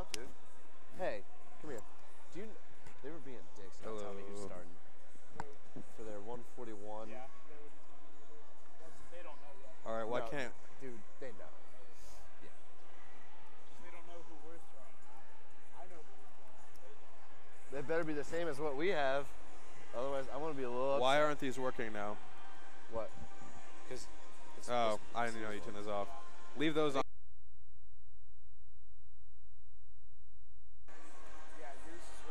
up, dude? Hey, come here. They were being dicks. Don't tell me who's starting. For their 141. Yeah, they don't know yet. All right, why can't? Dude, they know. Yeah. They don't know who we're throwing out. I know who we're throwing out. They don't. They better be the same as what we have. Otherwise, I'm going to be a little upset. Why aren't these working now? What? Because Oh, I didn't know you turned those off. Leave those on. Yeah, yours is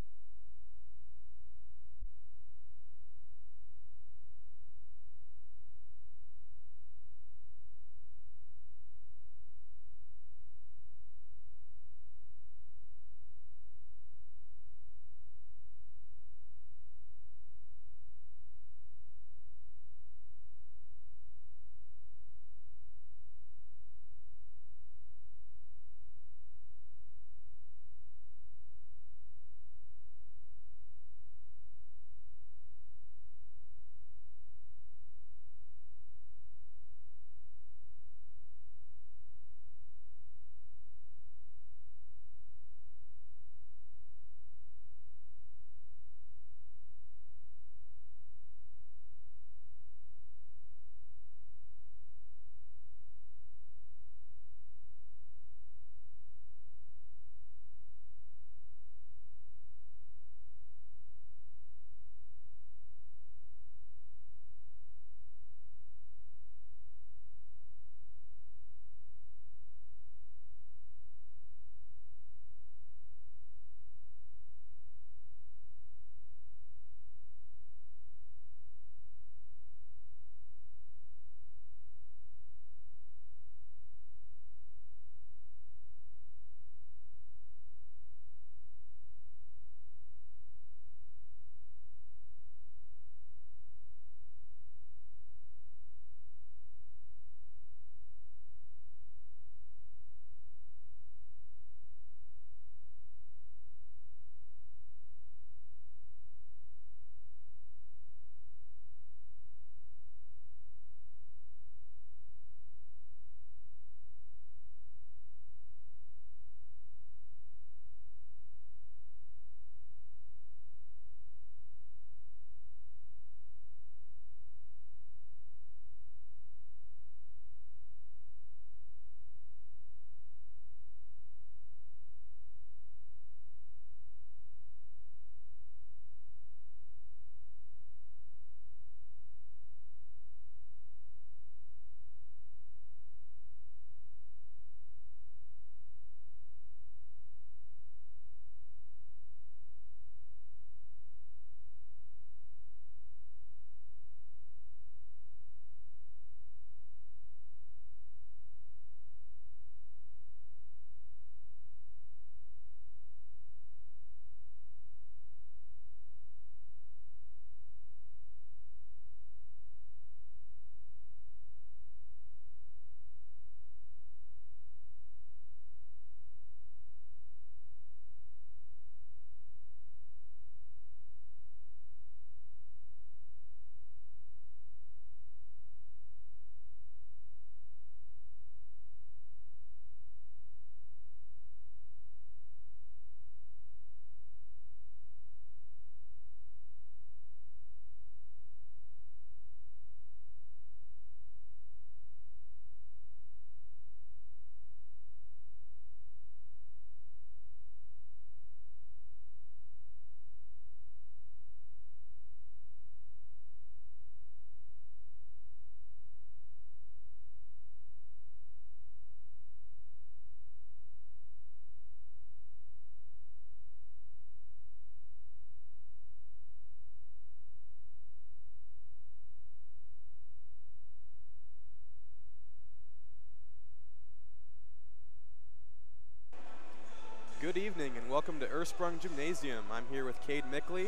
Good evening and welcome to Ursprung Gymnasium. I'm here with Cade Mickley.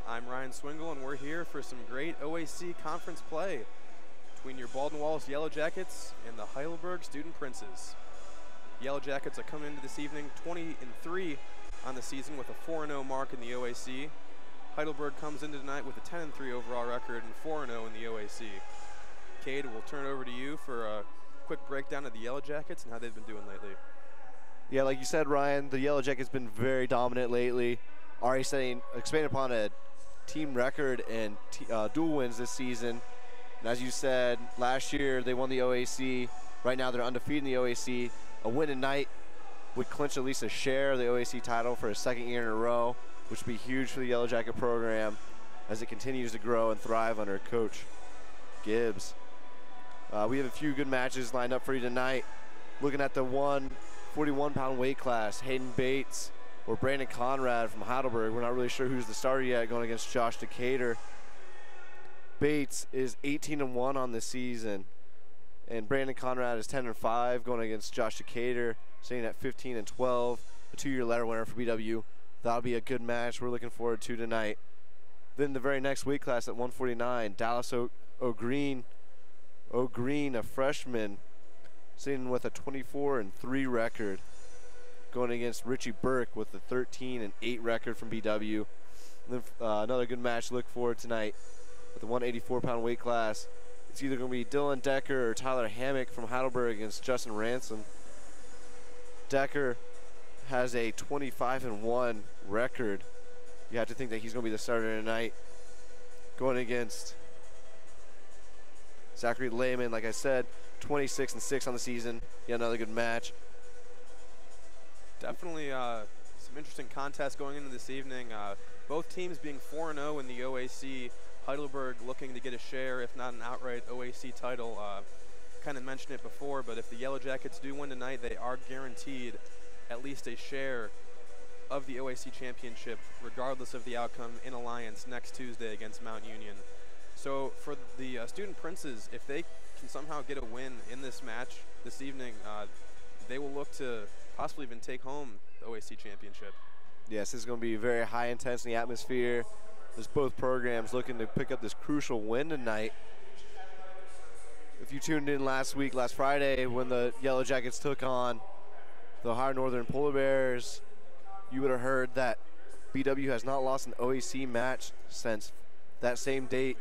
I'm Ryan Swingle and we're here for some great OAC conference play between your Baldwin Wallace Yellow Jackets and the Heidelberg Student Princes. Yellow Jackets are coming into this evening 20-3 on the season with a 4-0 mark in the OAC. Heidelberg comes into tonight with a 10-3 overall record and 4-0 in the OAC. Cade, we'll turn it over to you for a quick breakdown of the Yellow Jackets and how they've been doing lately. Yeah, like you said, Ryan, the Yellow Jackets been very dominant lately. Already expanding upon a team record in dual wins this season. And as you said, last year they won the OAC. Right now they're undefeated in the OAC. A win tonight would clinch at least a share of the OAC title for a second year in a row, which would be huge for the Yellow Jacket program as it continues to grow and thrive under Coach Gibbs. We have a few good matches lined up for you tonight. Looking at the 141-pound weight class, Hayden Bates or Brandon Conrad from Heidelberg. We're not really sure who's the starter yet, going against Josh Decatur. Bates is 18-1 on the season, and Brandon Conrad is 10-5, going against Josh Decatur, sitting at 15-12, a 2-year letter winner for BW. That'll be a good match we're looking forward to tonight. Then the very next weight class at 149, Dallas O'Green, a freshman, sitting with a 24-3 record, going against Richie Burke with a 13-8 record from BW. And then another good match to look forward tonight with the 184-pound weight class. It's either going to be Dylan Decker or Tyler Hammock from Heidelberg against Justin Ransom. Decker has a 25-1 record. You have to think that he's going to be the starter tonight, going against Zachary Lehman. Like I said, 26-6 on the season. Yeah, another good match. Definitely some interesting contests going into this evening. Both teams being 4-0 in the OAC. Heidelberg looking to get a share, if not an outright OAC title. Kind of mentioned it before, but if the Yellow Jackets do win tonight, they are guaranteed at least a share of the OAC championship, regardless of the outcome in Alliance next Tuesday against Mount Union. So for the Student Princes, if they can somehow get a win in this match this evening, they will look to possibly even take home the OAC championship. Yes, this is going to be very high intensity atmosphere. There's both programs looking to pick up this crucial win tonight. If you tuned in last Friday, when the Yellow Jackets took on the Ohio Northern Polar Bears, you would have heard that BW has not lost an OAC match since that same date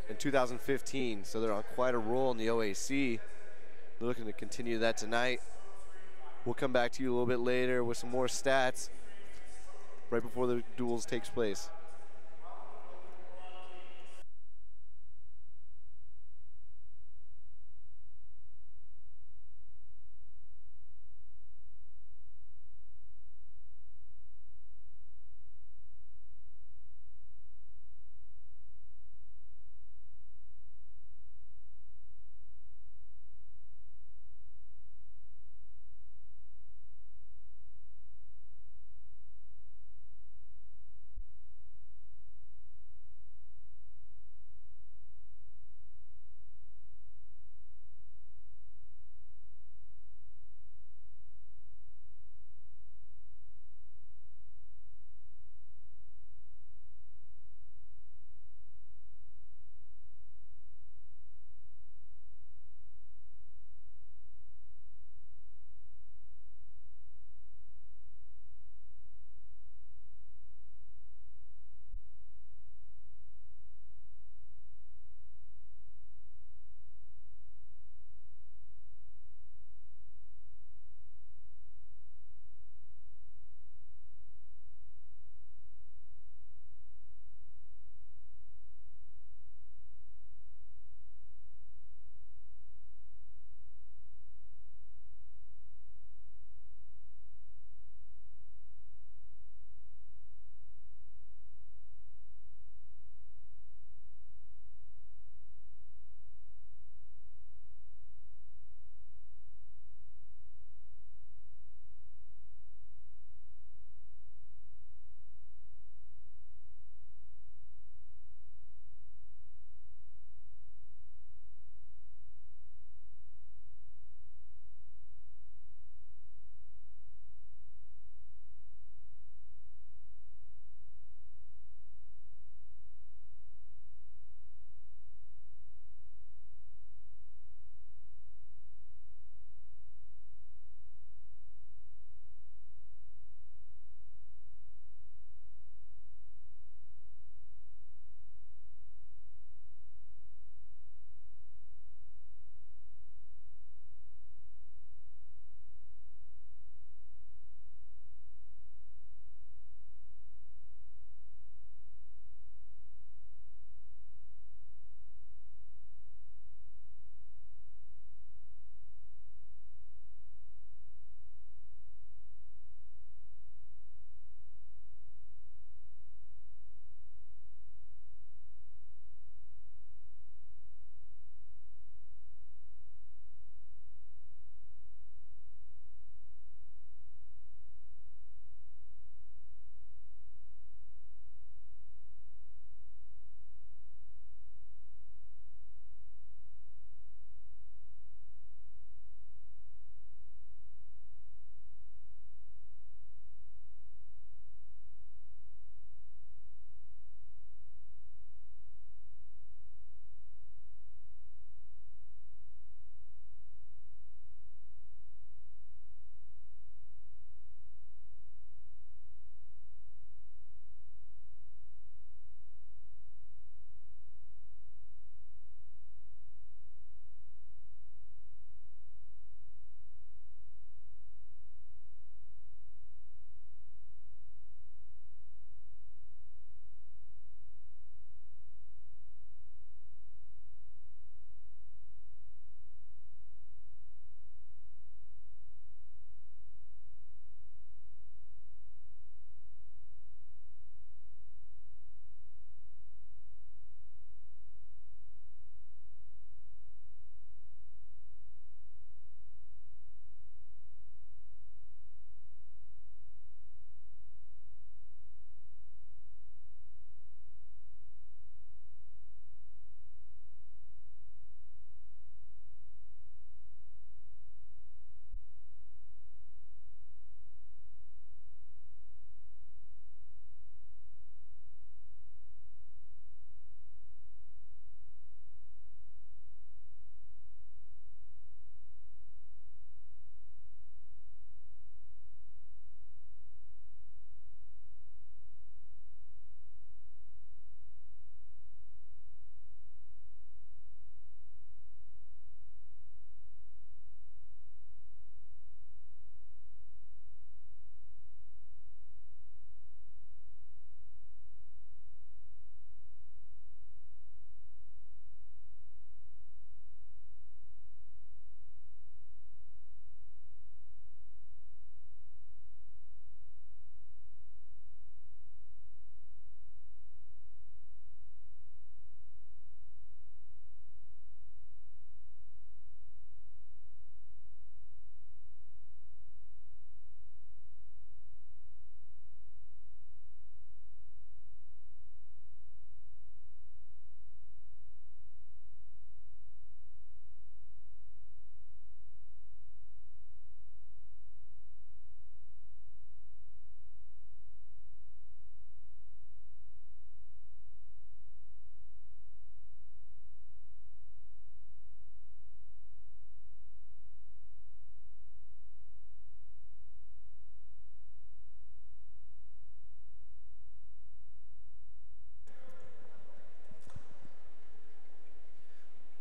in 2015. So they're on quite a roll in the OAC. They're looking to continue that tonight. We'll come back to you a little bit later with some more stats right before the duels takes place.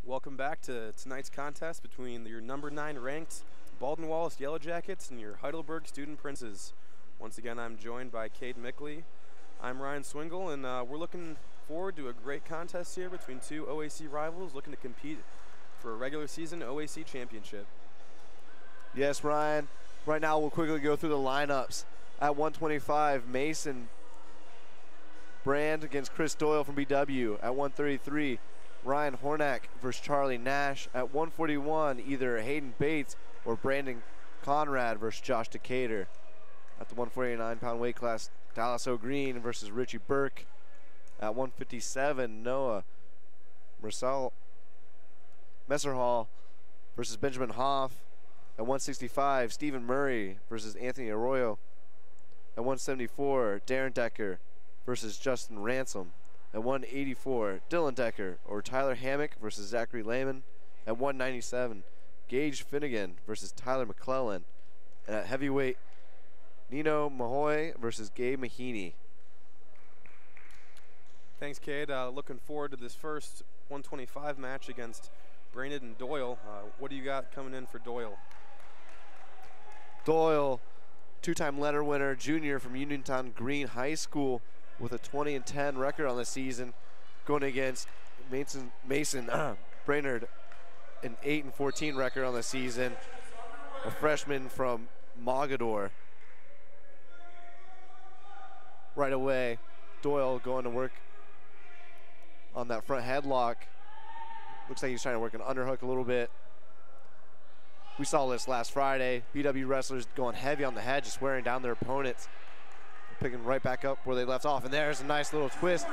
Welcome back to tonight's contest between your number 9 ranked Baldwin Wallace Yellow Jackets and your Heidelberg Student Princes. Once again, I'm joined by Cade Mickley. I'm Ryan Swingle, and we're looking forward to a great contest here between two OAC rivals looking to compete for a regular season OAC championship. Yes, Ryan. Right now, we'll quickly go through the lineups. At 125, Mason Brand against Chris Doyle from BW. At 133, Ryan Hornik versus Charlie Nash. At 141, either Hayden Bates or Brandon Conrad versus Josh Decatur. At the 149-pound weight class, Dallas O'Green versus Richie Burke. At 157, Noah Messerhall versus Benjamin Hoff. At 165, Stephen Murray versus Anthony Arroyo. At 174, Darren Decker versus Justin Ransom. At 184, Dylan Decker or Tyler Hammock versus Zachary Lehman. At 197, Gage Finnegan versus Tyler McClellan. And at heavyweight, Nino Mahoy versus Gabe Mahaney. Thanks, Cade. Looking forward to this first 125 match against Brandon and Doyle. What do you got coming in for Doyle? Doyle, two-time letter winner, junior from Uniontown Green High School with a 20-10 record on the season, going against Mason Brainerd, an 8-14 record on the season, a freshman from Mogador. Right away, Doyle going to work on that front headlock. Looks like he's trying to work an underhook a little bit. We saw this last Friday. BW wrestlers going heavy on the head, just wearing down their opponents. Picking right back up where they left off. And there's a nice little twist.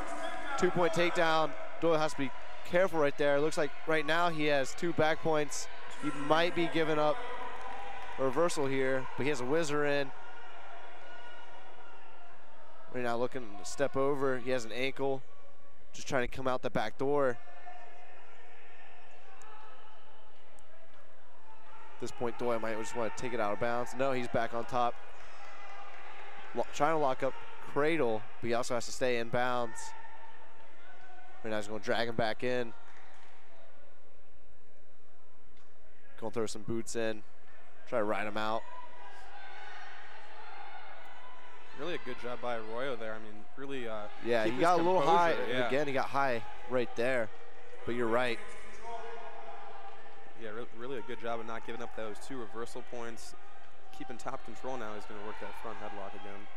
2-point takedown. Doyle has to be careful right there. Looks like right now he has 2 back points. He might be giving up a reversal here, but he has a whizzer in. Right now looking to step over. He has an ankle. Just trying to come out the back door. At this point, Doyle might just want to take it out of bounds. No, he's back on top. Trying to lock up Cradle, but he also has to stay in bounds. Right now he's going to drag him back in. Going to throw some boots in. Try to ride him out. Really a good job by Arroyo there. I mean, really yeah, he got a little high. Yeah. Again, he got high right there. But you're right. Yeah, really a good job of not giving up those 2 reversal points. Keeping top control now. He's going to work that front headlock again.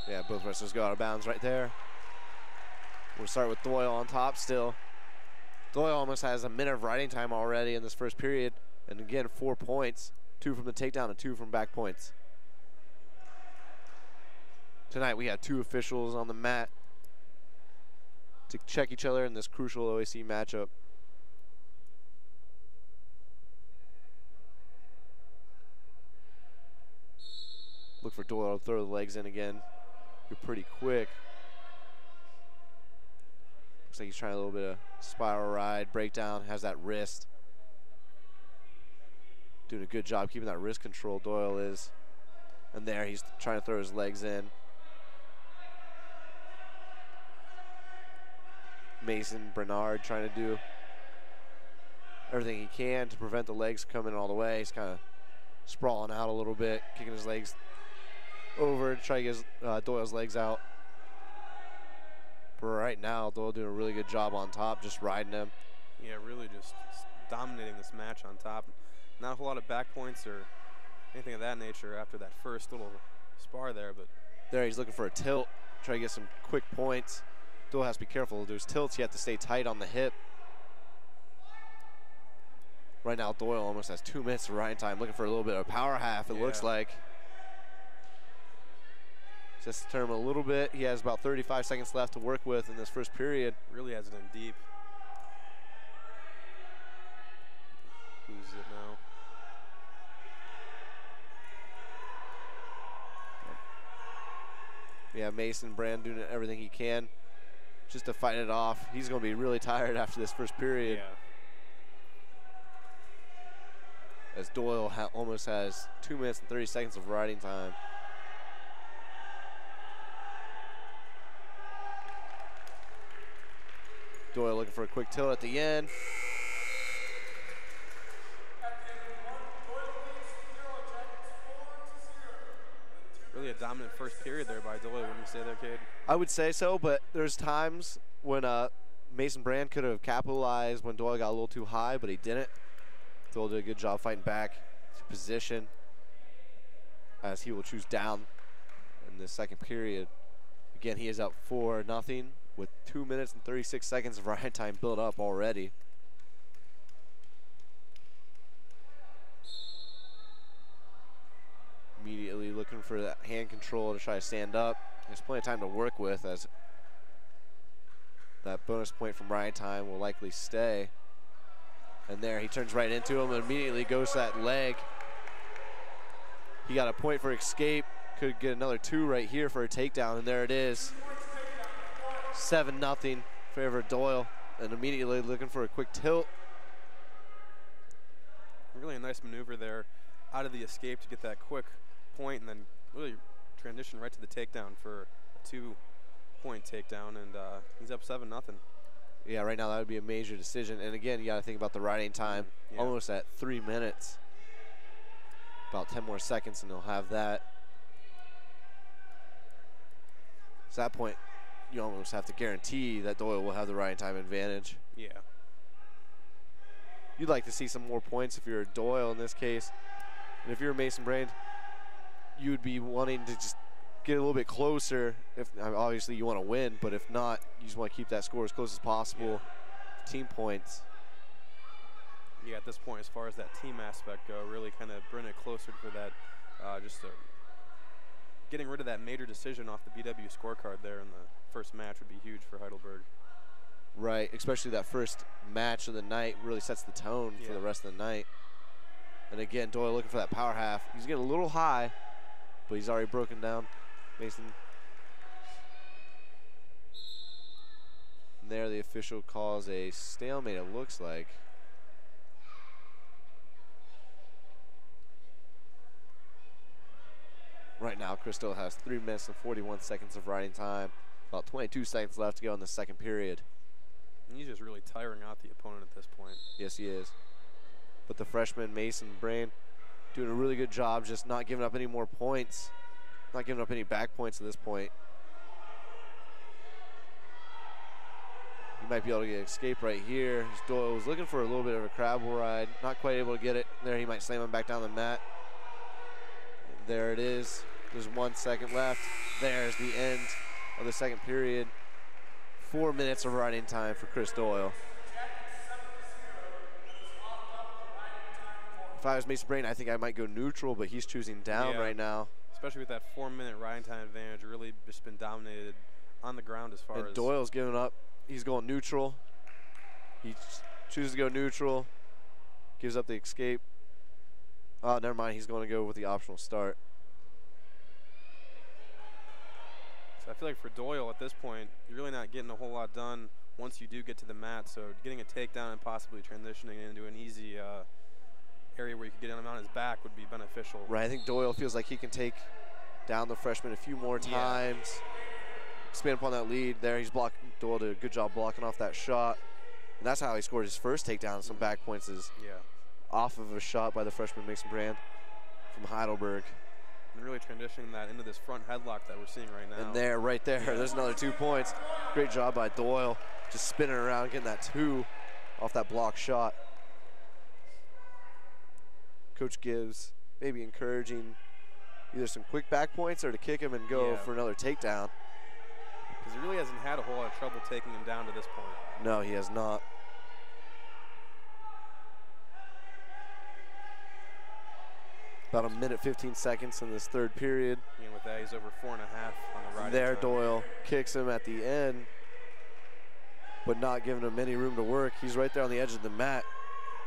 Yeah, both wrestlers go out of bounds right there. We'll start with Doyle on top still. Doyle almost has a minute of riding time already in this first period. And again, 4 points. 2 from the takedown and 2 from back points. Tonight we had 2 officials on the mat to check each other in this crucial OAC matchup. Look for Doyle to throw the legs in again. You're pretty quick. Looks like he's trying a little bit of spiral ride, breakdown, has that wrist. Doing a good job keeping that wrist control, Doyle is. And there, he's trying to throw his legs in. Mason Bernard trying to do everything he can to prevent the legs coming all the way. He's kind of sprawling out a little bit, kicking his legs over to try to get Doyle's legs out. But right now, Doyle doing a really good job on top, just riding him. Yeah, really just dominating this match on top. Not a whole lot of back points or anything of that nature after that first little spar there, but there he's looking for a tilt, try to get some quick points. Doyle has to be careful. There's tilts, you have to stay tight on the hip. Right now, Doyle almost has 2 minutes of riding time, looking for a little bit of a power half, it looks like. Just to turn him a little bit. He has about 35 seconds left to work with in this first period. Really has it in deep. Loses it now. Yeah, Mason Brand doing everything he can just to fight it off. He's going to be really tired after this first period. Yeah. As Doyle almost has 2 minutes and 30 seconds of riding time. Doyle looking for a quick tilt at the end. a dominant first period there by Doyle, wouldn't you say there, Cade? I would say so, but there's times when Mason Brand could have capitalized when Doyle got a little too high, but he didn't. Doyle did a good job fighting back to position as he will choose down in the second period. Again, he is up 4-0 with 2 minutes and 36 seconds of ride time built up already. Immediately looking for that hand control to try to stand up. There's plenty of time to work with, as that bonus point from ride time will likely stay. And there he turns right into him and immediately goes to that leg. He got a point for escape. Could get another 2 right here for a takedown, and there it is. 7-0 favor Doyle, and immediately looking for a quick tilt. Really a nice maneuver there out of the escape to get that quick point, and then really transition right to the takedown for a 2-point takedown, and he's up 7-0. Yeah, right now that would be a major decision. And again, you got to think about the riding time, almost at 3 minutes. About 10 more seconds and they'll have that. So at that point, you almost have to guarantee that Doyle will have the riding time advantage. Yeah. You'd like to see some more points if you're Doyle in this case. And if you're Mason Brand, you would be wanting to just get a little bit closer. If obviously you want to win, but if not, you just want to keep that score as close as possible. Yeah. Team points. Yeah, at this point, as far as that team aspect go, really kind of bring it closer for that, getting rid of that major decision off the BW scorecard there in the first match would be huge for Heidelberg. Right, especially that first match of the night really sets the tone for the rest of the night. And again, Doyle looking for that power half. He's getting a little high, but he's already broken down Mason. And there the official calls a stalemate, it looks like. Right now, Chris Doyle has 3 minutes and 41 seconds of riding time. About 22 seconds left to go in the second period. And he's just really tiring out the opponent at this point. Yes, he is. But the freshman, Mason Brand, doing a really good job just not giving up any more points. Not giving up any back points at this point. He might be able to get an escape right here. Doyle was looking for a little bit of a crab ride. Not quite able to get it. There he might slam him back down the mat. There it is. There's 1 second left. There's the end of the second period. 4 minutes of riding time for Chris Doyle. If I was Mason Brand, I think I might go neutral, but he's choosing down right now. Especially with that 4 minute riding time advantage, really just been dominated on the ground as far as. And Doyle's giving up. He's going neutral. He chooses to go neutral. Gives up the escape. Oh, never mind. He's going to go with the optional start. So I feel like for Doyle at this point, you're really not getting a whole lot done once you do get to the mat. So getting a takedown and possibly transitioning into an easy area where you can get him on his back would be beneficial. Right. I think Doyle feels like he can take down the freshman a few more times. Expand upon that lead. There he's blocking. Doyle did a good job blocking off that shot. And that's how he scored his first takedown. Some back points is off of a shot by the freshman Mason Brand from Heidelberg. And really transitioning that into this front headlock that we're seeing right now. And there, right there, there's another 2 points. Great job by Doyle, just spinning around, getting that 2 off that block shot. Coach gives maybe encouraging either some quick back points or to kick him and go for another takedown. Because he really hasn't had a whole lot of trouble taking him down to this point. No, he has not. About 1 minute, 15 seconds in this third period. And with that, he's over 4.5 on the riding There, time. Doyle kicks him at the end, but not giving him any room to work. He's right there on the edge of the mat.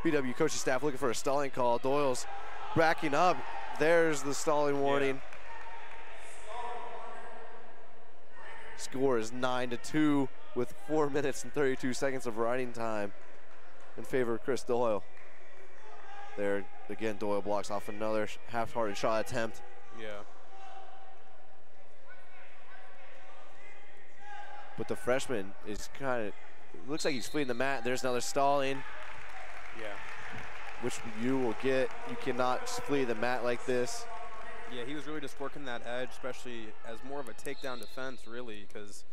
BW coaching staff looking for a stalling call. Doyle's backing up. There's the stalling warning. Score is 9-2 with 4 minutes and 32 seconds of riding time in favor of Chris Doyle. There, again, Doyle blocks off another half-hearted shot attempt. But the freshman is kind of, looks like he's fleeing the mat. There's another stalling. Which you will get. You cannot flee the mat like this. Yeah, he was really just working that edge, especially as more of a takedown defense, really, because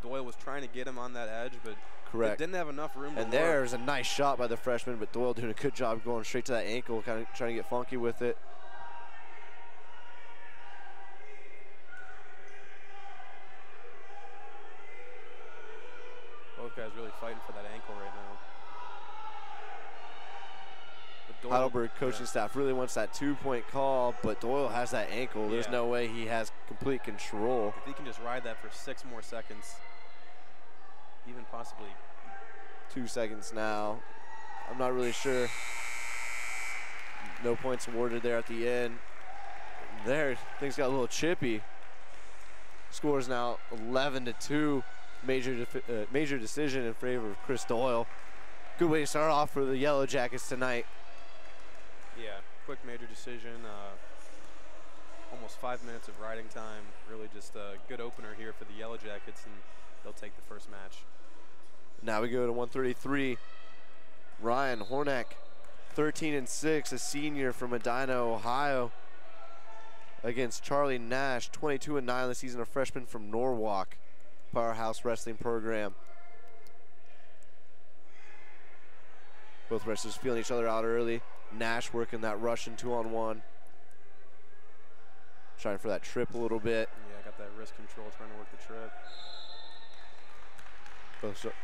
Doyle was trying to get him on that edge, but Correct. didn't have enough room to And work. there's a nice shot by the freshman, but Doyle doing a good job going straight to that ankle, kind of trying to get funky with it. Both guys really fighting for that ankle right now. But Doyle, Heidelberg coaching staff really wants that 2-point call, but Doyle has that ankle. There's no way he has complete control. If he can just ride that for 6 more seconds, even possibly 2 seconds now. I'm not really sure. No points awarded there at the end. There, things got a little chippy. Score is now 11-2. Major decision in favor of Chris Doyle. Good way to start off for the Yellow Jackets tonight. Yeah, quick major decision. Almost 5 minutes of riding time. Really just a good opener here for the Yellow Jackets, and they'll take the first match. Now we go to 133. Ryan Hornik, 13-6, a senior from Medina, Ohio, against Charlie Nash, 22-9 this season, a freshman from Norwalk, powerhouse wrestling program. Both wrestlers feeling each other out early. Nash working that Russian 2-on-1. Trying for that trip a little bit. Yeah, got that wrist control, trying to work the trip.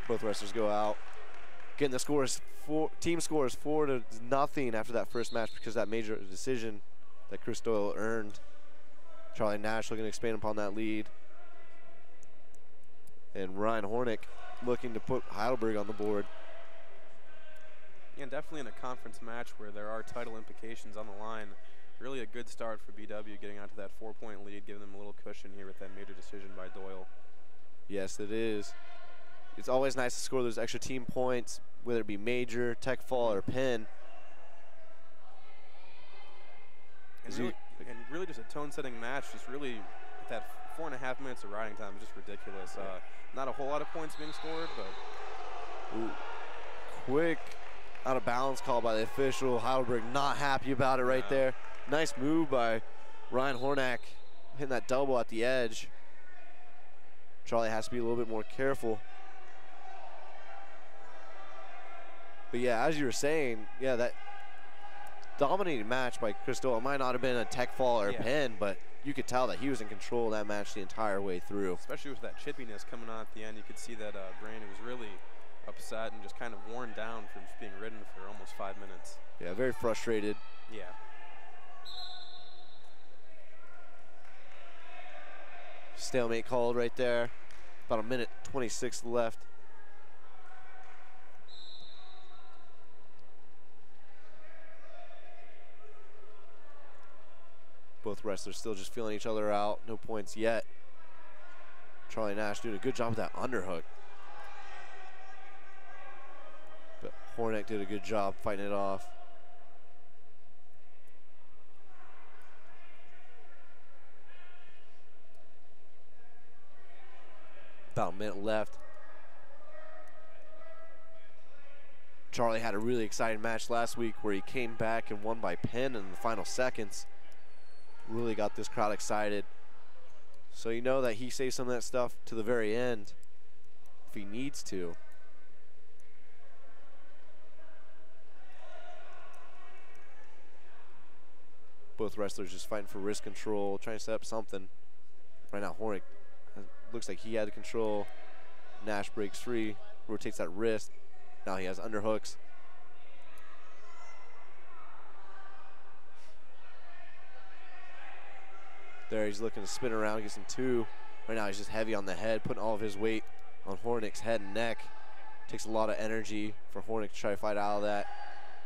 Both wrestlers go out. Again, the score is team score is 4-0 after that first match because of that major decision that Chris Doyle earned. Charlie Nash looking to expand upon that lead. And Ryan Hornik looking to put Heidelberg on the board. Yeah, and definitely in a conference match where there are title implications on the line. Really a good start for BW getting onto that 4-point lead, giving them a little cushion here with that major decision by Doyle. Yes, it is. It's always nice to score those extra team points, whether it be major, tech fall, or pin. And really just a tone-setting match, just really with that 4.5 minutes of riding time, just ridiculous. Not a whole lot of points being scored, but... Ooh. Quick out of bounds call by the official. Heidelberg not happy about it right there. Nice move by Ryan Hornik, hitting that double at the edge. Charlie has to be a little bit more careful. But yeah, as you were saying, yeah, that dominating match by Chris Doyle. It might not have been a tech fall or a pin, but you could tell that he was in control of that match the entire way through. Especially with that chippiness coming on at the end, you could see that Brandon was really upset and just kind of worn down from just being ridden for almost 5 minutes. Yeah, very frustrated. Yeah. Stalemate called right there. About 1:26 left. Both wrestlers still just feeling each other out. No points yet. Charlie Nash doing a good job with that underhook. But Hornik did a good job fighting it off. About a minute left. Charlie had a really exciting match last week where he came back and won by pin in the final seconds. Really got this crowd excited. So you know that he saves some of that stuff to the very end if he needs to. Both wrestlers just fighting for wrist control, trying to set up something. Right now, Hornik looks like he had the control. Nash breaks free, rotates that wrist. Now he has underhooks. There, he's looking to spin around, get some two. Right now, he's just heavy on the head, putting all of his weight on Hornik's head and neck. Takes a lot of energy for Hornik to try to fight out of that.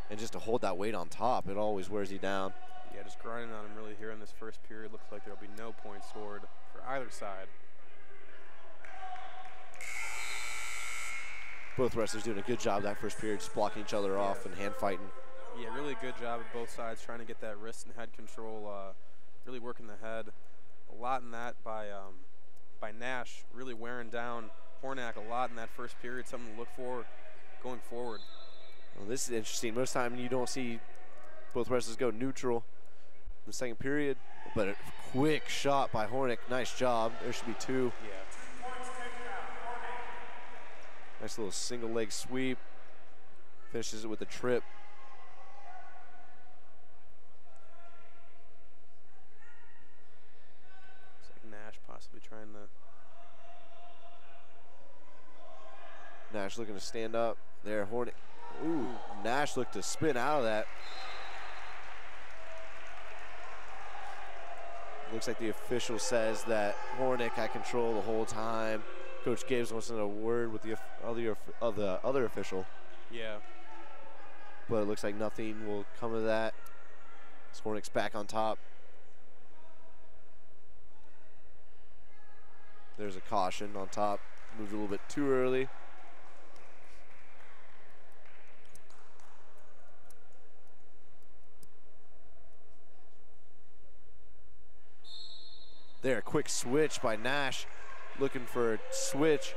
And just to hold that weight on top, it always wears you down. Yeah, just grinding on him really here in this first period. Looks like there'll be no points scored for either side. Both wrestlers doing a good job that first period, just blocking each other off and hand fighting. Yeah, really good job of both sides trying to get that wrist and head control, really working the head. A lot in that by Nash, really wearing down Hornik a lot in that first period, something to look for going forward. Well, this is interesting. Most time you don't see both wrestlers go neutral. in the second period. But a quick shot by Hornik. Nice job. There should be 2. Yeah. Nice little single leg sweep. Finishes it with a trip. Looks like Nash possibly trying to. Nash looking to stand up. There, Hornik. Ooh, Nash looked to spin out of that. Looks like the official says that Hornik had control the whole time. Coach Gibbs wants to know a word with the other official. Yeah. But it looks like nothing will come of that. Hornik's back on top. There's a caution on top. Moved a little bit too early. There, quick switch by Nash. Looking for a switch.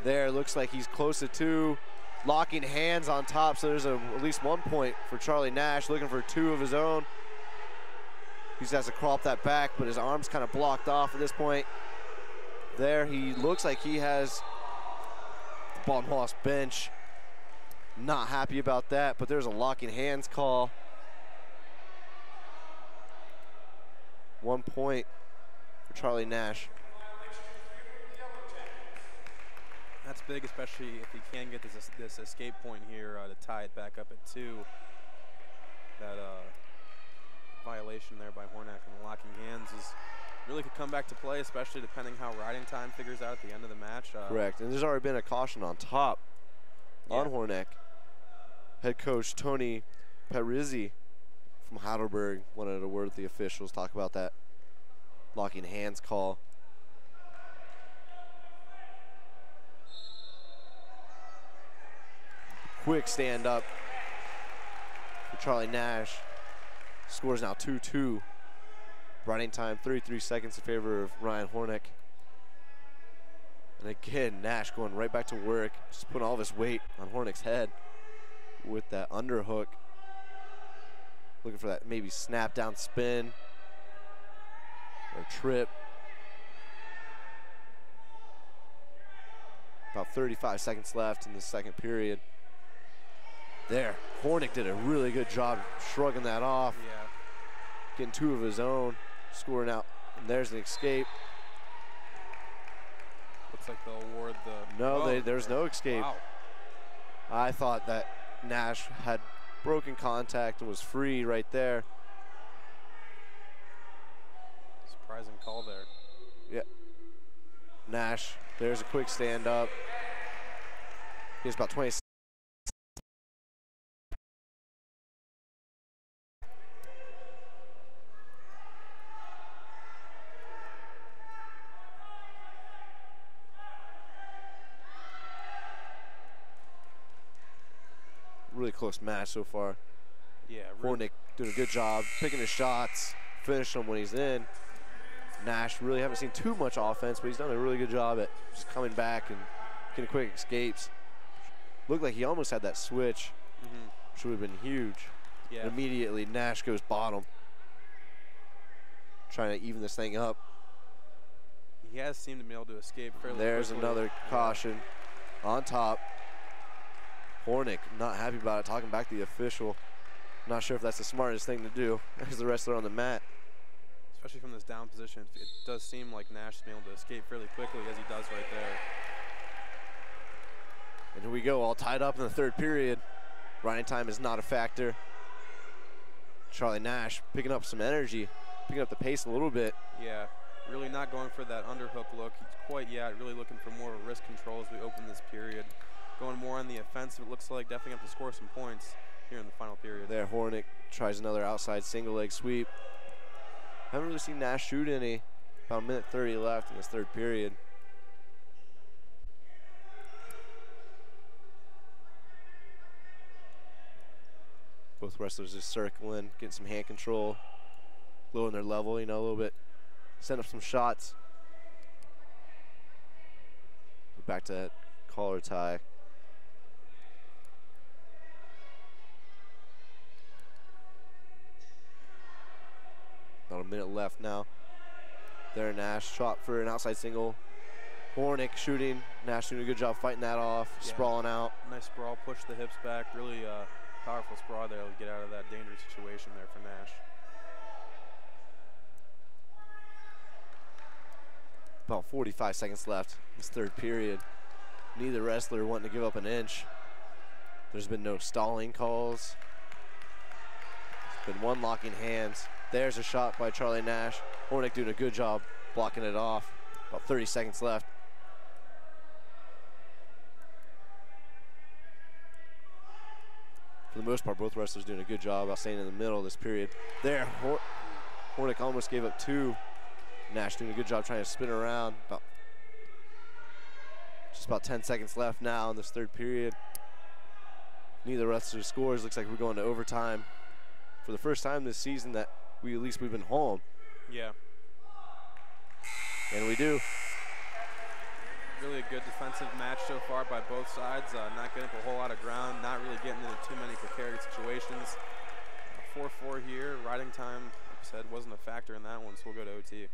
There, looks like he's close to 2. Locking hands on top, so there's at least 1 point for Charlie Nash. Looking for 2 of his own. He just has to crawl up that back, but his arm's kind of blocked off at this point. There, he looks like he has the Baldwin Wallace bench. Not happy about that, but there's a locking hands call. 1 point for Charlie Nash. That's big, especially if he can get this escape point here to tie it back up at 2. That violation there by Hornik and the locking hands is really could come back to play, especially depending how riding time figures out at the end of the match. Correct, and there's already been a caution on top on Hornik. Head coach Tony Perizzi from Heidelberg wanted a word with the officials, talk about that locking hands call. Quick stand up for Charlie Nash. Scores now 2-2. Riding time 33 seconds in favor of Ryan Hornik. And again, Nash going right back to work, just putting all of his weight on Hornik's head with that underhook. Looking for that maybe snap down spin or trip. About 35 seconds left in the second period. There, Hornik did a really good job shrugging that off. Yeah. Getting 2 of his own, scoring out. And there's an escape. Looks like they'll award the. No, there's no escape. Wow. I thought that Nash had broken contact and was free right there. Surprising call there. Yeah. Nash, there's a quick stand up. He has about 20 really close match so far. Yeah. Hornik doing a good job picking his shots, finishing them when he's in. Nash really haven't seen too much offense, but he's done a really good job at just coming back and getting quick escapes. Looked like he almost had that switch, which would have been huge. Yeah. And immediately Nash goes bottom, trying to even this thing up. He has seemed to be able to escape fairly There's quickly. another caution on top. Hornik not happy about it, talking back to the official. Not sure if that's the smartest thing to do as the wrestler on the mat. Especially from this down position, it does seem like Nash is able to escape fairly quickly as he does right there. And here we go, all tied up in the third period. Riding time is not a factor. Charlie Nash picking up some energy, picking up the pace a little bit. Yeah, really not going for that underhook look quite yet, really looking for more of a wrist control as we open this period. Going more on the offensive, it looks like definitely have to score some points here in the final period. There, Hornik tries another outside single leg sweep. Haven't really seen Nash shoot any. About a minute 30 left in this third period. Both wrestlers just circling, getting some hand control, lowering their level, you know, a little bit. Send up some shots. Back to that collar tie. About a minute left now. There, Nash shot for an outside single. Hornik shooting. Nash doing a good job fighting that off, sprawling out. Nice sprawl, push the hips back. Really powerful sprawl there to get out of that dangerous situation there for Nash. About 45 seconds left in this third period. Neither wrestler wanting to give up an inch. There's been no stalling calls. It's been one locking hands. There's a shot by Charlie Nash. Hornik doing a good job blocking it off. About 30 seconds left. For the most part, both wrestlers doing a good job about staying in the middle of this period. There, Hornik almost gave up two. Nash doing a good job trying to spin around. Just about 10 seconds left now in this third period. Neither wrestler scores. Looks like we're going to overtime for the first time this season that we've been home. Yeah. And we do. Really a good defensive match so far by both sides. Not getting up a whole lot of ground, not really getting into too many precarious situations. 4-4 here. Riding time, like I said, wasn't a factor in that one, so we'll go to OT.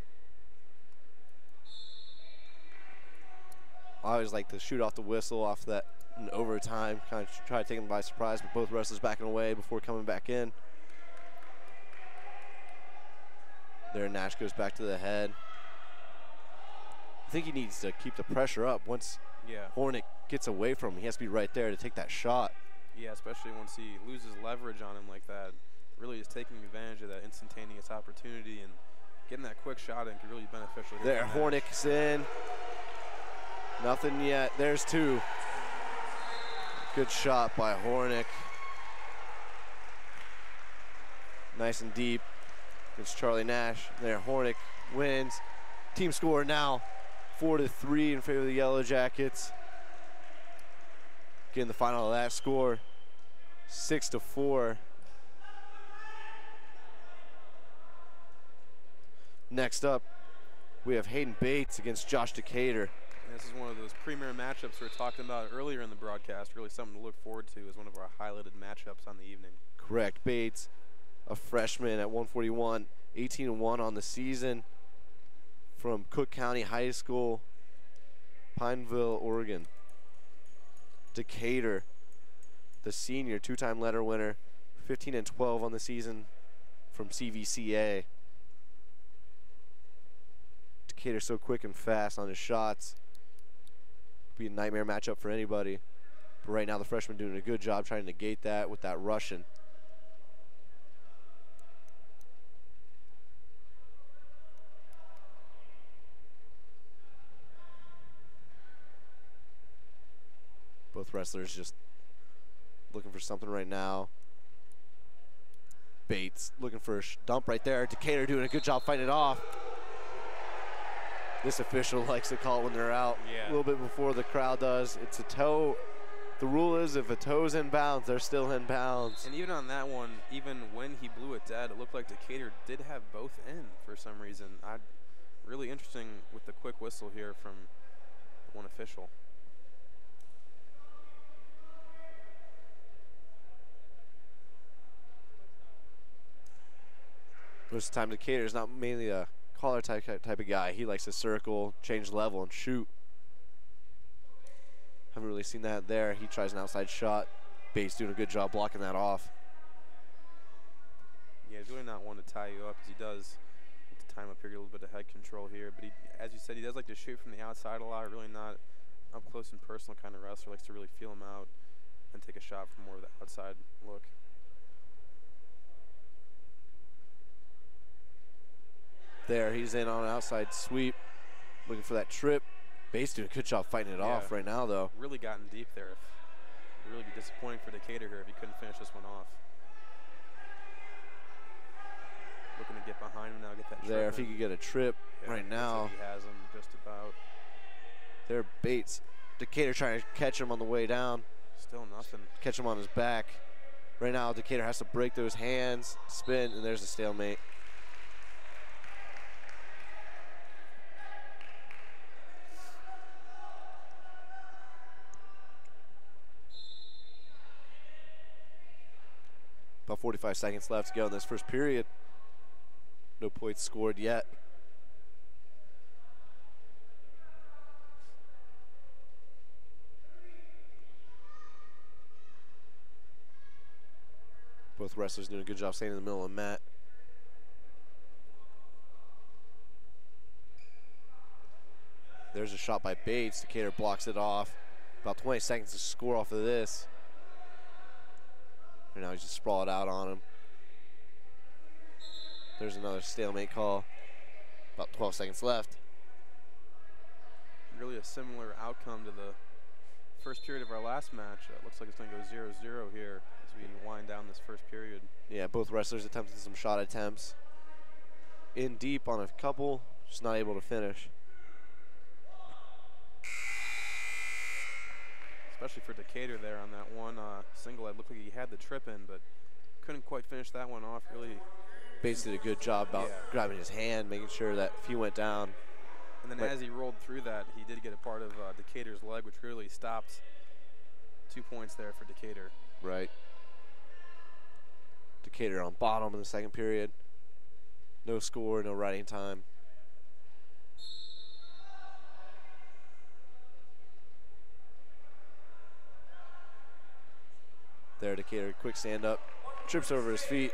I always like to shoot off the whistle off that in overtime, kind of try to take them by surprise, but both wrestlers backing away before coming back in. There, Nash goes back to the head. I think he needs to keep the pressure up. Once Hornik gets away from him, he has to be right there to take that shot. Yeah, especially once he loses leverage on him like that. Really just taking advantage of that instantaneous opportunity and getting that quick shot in could really be beneficial here. There, Hornik's in. Nothing yet. There's two. Good shot by Hornik. Nice and deep. It's Charlie Nash. There, Hornik wins. Team score now 4-3 in favor of the Yellow Jackets. Getting the final of that score, 6-4. Next up, we have Hayden Bates against Josh Decatur. This is one of those premier matchups we were talking about earlier in the broadcast. Really something to look forward to as one of our highlighted matchups on the evening. Correct. Bates, a freshman at 141, 18-1 on the season from Cook County High School, Pineville, Oregon. Decatur, the senior, two-time letter winner, 15-12 on the season from CVCA. Decatur so quick and fast on his shots. Be a nightmare matchup for anybody. But right now the freshman doing a good job trying to negate that with that Russian. Both wrestlers just looking for something right now. Bates looking for a dump right there. Decatur doing a good job fighting it off. This official likes to call it when they're out a little bit before the crowd does. It's a toe. The rule is if a toe's in bounds, they're still in bounds. And even on that one, even when he blew it dead, it looked like Decatur did have both in for some reason. Really interesting with the quick whistle here from one official. Most of the time, Decatur is not mainly a caller type of guy. He likes to circle, change level, and shoot. Haven't really seen that there. He tries an outside shot. Bates doing a good job blocking that off. Yeah, he's really not one to tie you up as he does. With the time up here, get a little bit of head control here. But he, as you said, he does like to shoot from the outside a lot. Really not up close and personal kind of wrestler. Likes to really feel him out and take a shot from more of the outside look. There, he's in on an outside sweep, looking for that trip. Bates doing a good job fighting it off right now, though. Really gotten deep there. It would really be disappointing for Decatur here if he couldn't finish this one off. Looking to get behind him now, get that trip. There, if he could get a trip right now. He has him just about. There, Bates. Decatur trying to catch him on the way down. Still nothing. Catch him on his back. Right now, Decatur has to break those hands, spin, and there's a stalemate. About 45 seconds left to go in this first period. No points scored yet. Both wrestlers doing a good job staying in the middle of the mat. There's a shot by Bates. Decatur blocks it off. About 20 seconds to score off of this. And now he's just sprawled out on him. There's another stalemate call. About 12 seconds left. Really a similar outcome to the first period of our last match. It looks like it's going to go 0-0 here as we wind down this first period. Yeah, both wrestlers attempted some shot attempts. In deep on a couple, just not able to finish. Especially for Decatur there on that one single. It looked like he had the trip in, but couldn't quite finish that one off. Really. Bates did a good job about grabbing his hand, making sure that if he went down. And then as he rolled through that, he did get a part of Decatur's leg, which really stopped 2 points there for Decatur. Right. Decatur on bottom in the second period. No score, no riding time. There, Decatur, quick stand up, trips over his feet.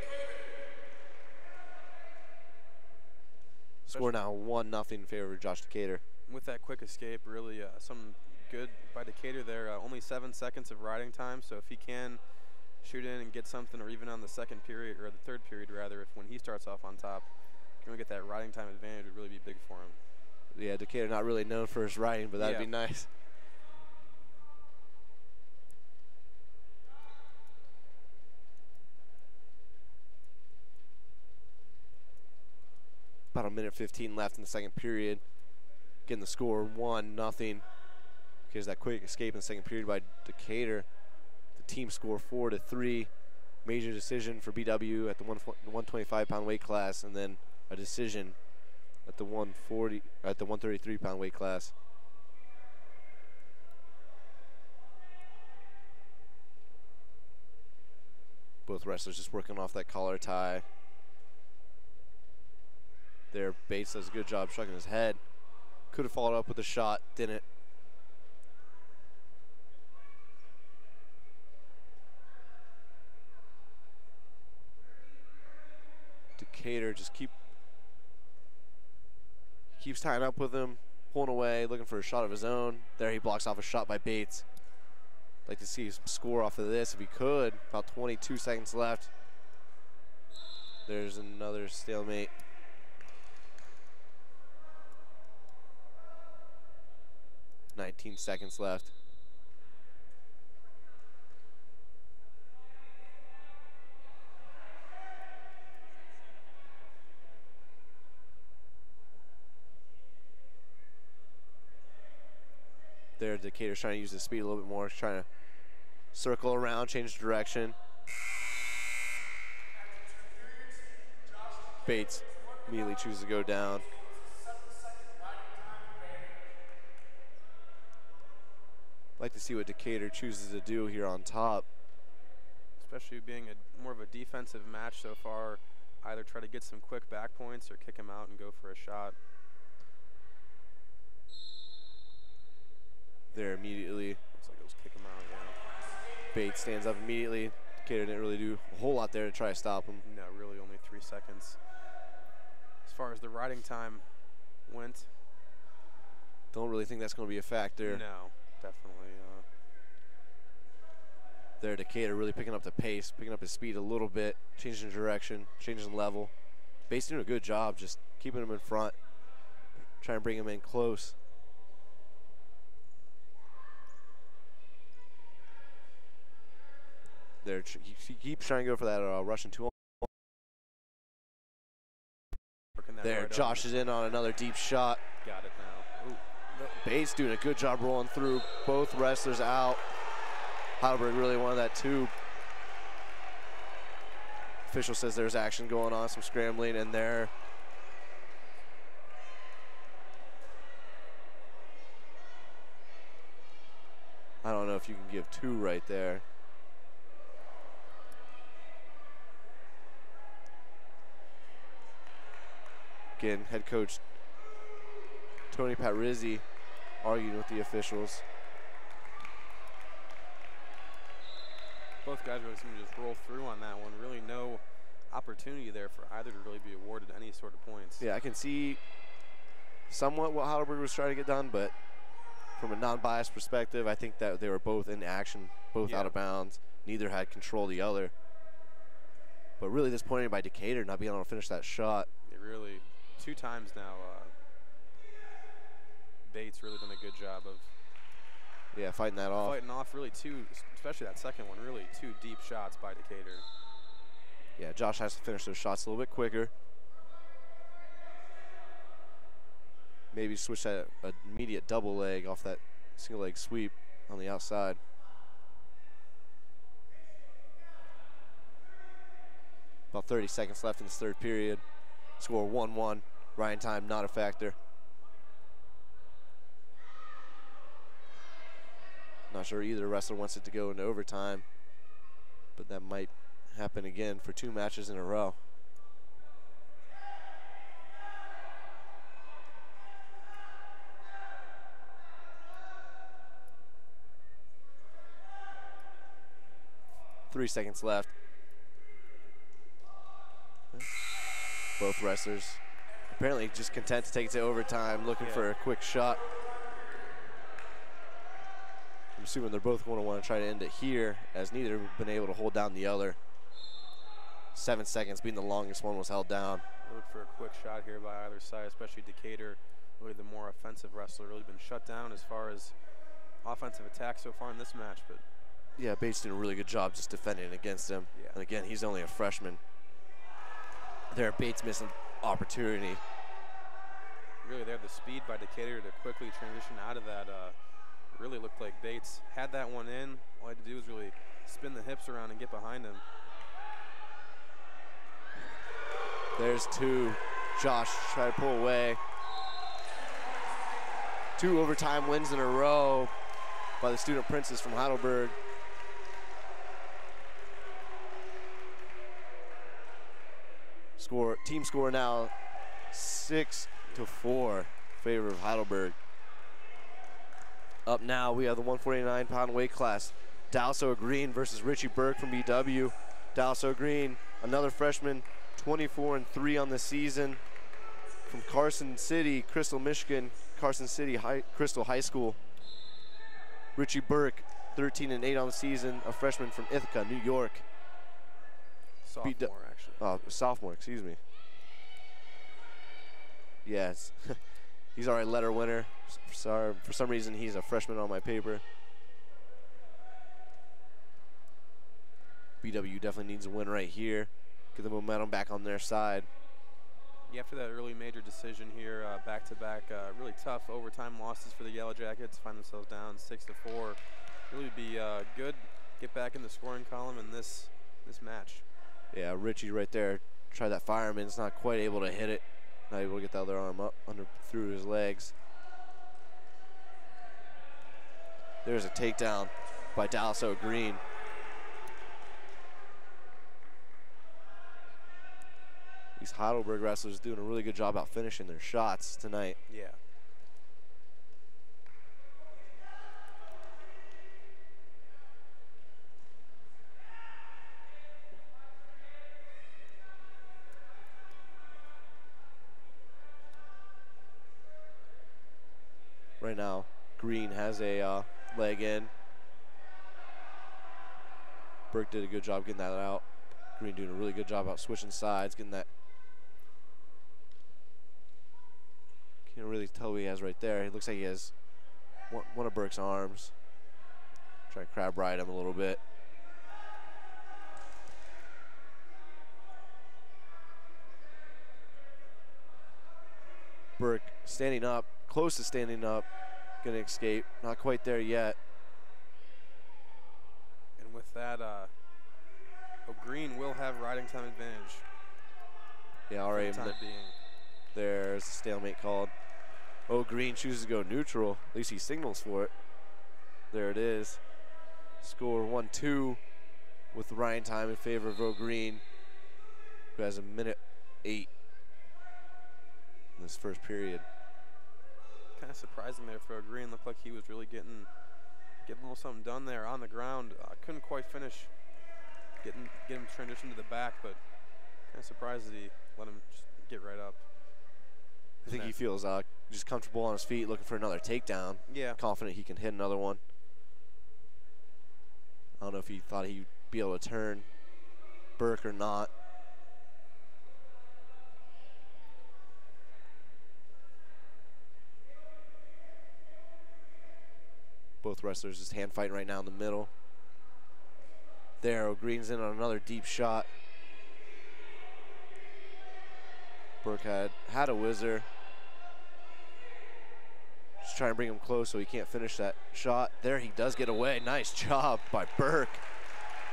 Score now 1-0 in favor of Josh Decatur. With that quick escape, really something good by Decatur there. Only 7 seconds of riding time, so if he can shoot in and get something, or even on the second period, or the third period rather, if when he starts off on top, can we get that riding time advantage, would really be big for him. Yeah, Decatur not really known for his riding, but that'd be nice. About 1:15 left in the second period. Getting the score 1-0. Because that quick escape in the second period by Decatur. The team score 4-3. Major decision for BW at the 125-pound weight class, and then a decision at the 133-pound weight class. Both wrestlers just working off that collar tie. There, Bates does a good job striking his head. Could have followed up with a shot, didn't. Decatur just keeps tying up with him, pulling away, looking for a shot of his own. There, he blocks off a shot by Bates. Like to see his score off of this if he could. About 22 seconds left. There's another stalemate. $19 seconds left. There, Decatur's trying to use the speed a little bit more, trying to circle around, change direction. Bates immediately chooses to go down. Like to see what Decatur chooses to do here on top. Especially being more of a defensive match so far. Either try to get some quick back points or kick him out and go for a shot. There immediately. Looks like it was kick him out, yeah. Bates stands up immediately. Decatur didn't really do a whole lot there to try to stop him. No, really only 3 seconds. As far as the riding time went. Don't really think that's going to be a factor. No, definitely. There, Decatur really picking up the pace, picking up his speed a little bit, changing direction, changing level. Bates doing a good job just keeping him in front, trying to bring him in close. There, he keeps trying to go for that Russian 2-on. There, right Josh is in on another deep shot. Got it now. Ooh. Bates doing a good job rolling through. Both wrestlers out. Heidelberg really wanted that tube. Official says there's action going on, some scrambling in there. I don't know if you can give 2 right there. Burke and head coach Tony Patrizzi arguing with the officials. Both guys really seem to just roll through on that one. Really no opportunity there for either to really be awarded any sort of points. Yeah, I can see somewhat what Heidelberg was trying to get done, but from a non-biased perspective, I think that they were both in action, both out of bounds. Neither had control of the other. But really disappointed by Decatur not being able to finish that shot. It really, 2 times now, Bates really done a good job of fighting that off. Fighting off really 2, especially that second one, really 2 deep shots by Decatur. Yeah, Josh has to finish those shots a little bit quicker. Maybe switch that immediate double leg off that single leg sweep on the outside. About 30 seconds left in this third period. Score 1-1. Ryan time not a factor. Not sure either wrestler wants it to go into overtime, but that might happen again for 2 matches in a row. Three seconds left. Both wrestlers apparently just content to take it to overtime, looking for a quick shot. I'm assuming they're both going to want to try to end it here, as neither have been able to hold down the other. 7 seconds being the longest one was held down. Look for a quick shot here by either side, especially Decatur, really the more offensive wrestler, really been shut down as far as offensive attack so far in this match. But yeah, Bates did a really good job just defending against him. Yeah. And again, he's only a freshman. There, Bates missing opportunity. Really there, the speed by Decatur to quickly transition out of that really looked like Bates had that one in. All he had to do was really spin the hips around and get behind him. There's 2. Josh try to pull away. 2 overtime wins in a row by the student princes from Heidelberg. Team score now 6-4 in favor of Heidelberg. Up now, we have the 149-pound weight class. Dalso Green versus Richie Burke from BW. Dalso Green, another freshman, 24-3 on the season, from Carson City, Crystal, Michigan, Carson City Crystal High School. Richie Burke, 13-8 on the season, a freshman from Ithaca, New York. Sophomore, actually. Sophomore, excuse me. Yes. He's already letter winner. Sorry, for some reason he's a freshman on my paper. BW definitely needs a win right here. Get the momentum back on their side. Yeah, after that early major decision here, back-to-back, really tough overtime losses for the Yellow Jackets. Find themselves down 6-4. Really be good. Get back in the scoring column in this match. Yeah, Richie right there. Try that fireman's not quite able to hit it. Not able to get the other arm up through his legs. There's a takedown by Dalso Green. These Heidelberg wrestlers doing a really good job out finishing their shots tonight. Yeah. Right now, Green has a leg in. Burke did a good job getting that out. Green doing a really good job out switching sides, getting that. Can't really tell what he has right there. He looks like he has one of Burke's arms. Try to crab ride him a little bit. Burke standing up, close to standing up, gonna escape. Not quite there yet. And with that, Green will have riding time advantage. Yeah, already. There's a stalemate called. Green chooses to go neutral. At least he signals for it. There it is. Score 1-2 with Ryan time in favor of Green, who has a minute 8. in this first period. Kind of surprising there for Green. Looked like he was really getting a little something done there on the ground. Couldn't quite finish get him transition to the back, but kind of surprised that he let him just get right up. I think he feels just comfortable on his feet, looking for another takedown. Yeah. Confident he can hit another one. I don't know if he thought he'd be able to turn Burke or not. Both wrestlers just hand fighting right now in the middle. There, O'Green's in on another deep shot. Burke had a whizzer. Just trying to bring him close so he can't finish that shot. There, he does get away. Nice job by Burke.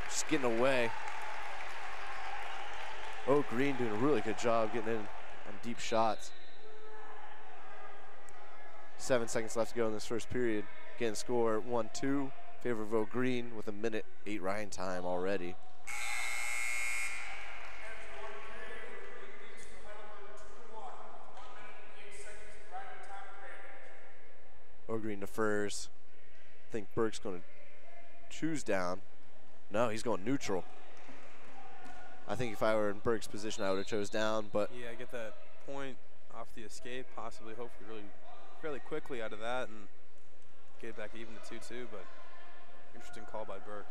Just getting away. O'Green doing a really good job getting in on deep shots. 7 seconds left to go in this first period. Again, score 1-2, favor of O'Green with 1:08 riding time already. O'Green defers. I think Burke's going to choose down. No, he's going neutral. I think if I were in Burke's position, I would have chose down, but Yeah, get that point off the escape, possibly, hopefully, really fairly quickly out of that, and get it back even to 2-2, but interesting call by Burke.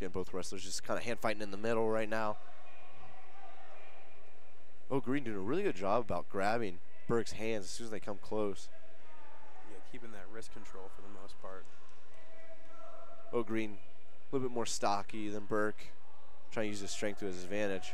again, both wrestlers just kind of hand fighting in the middle right now. O'Green doing a really good job about grabbing Burke's hands as soon as they come close. Yeah, keeping that wrist control for the most part. O'Green a little bit more stocky than Burke, trying to use his strength to his advantage.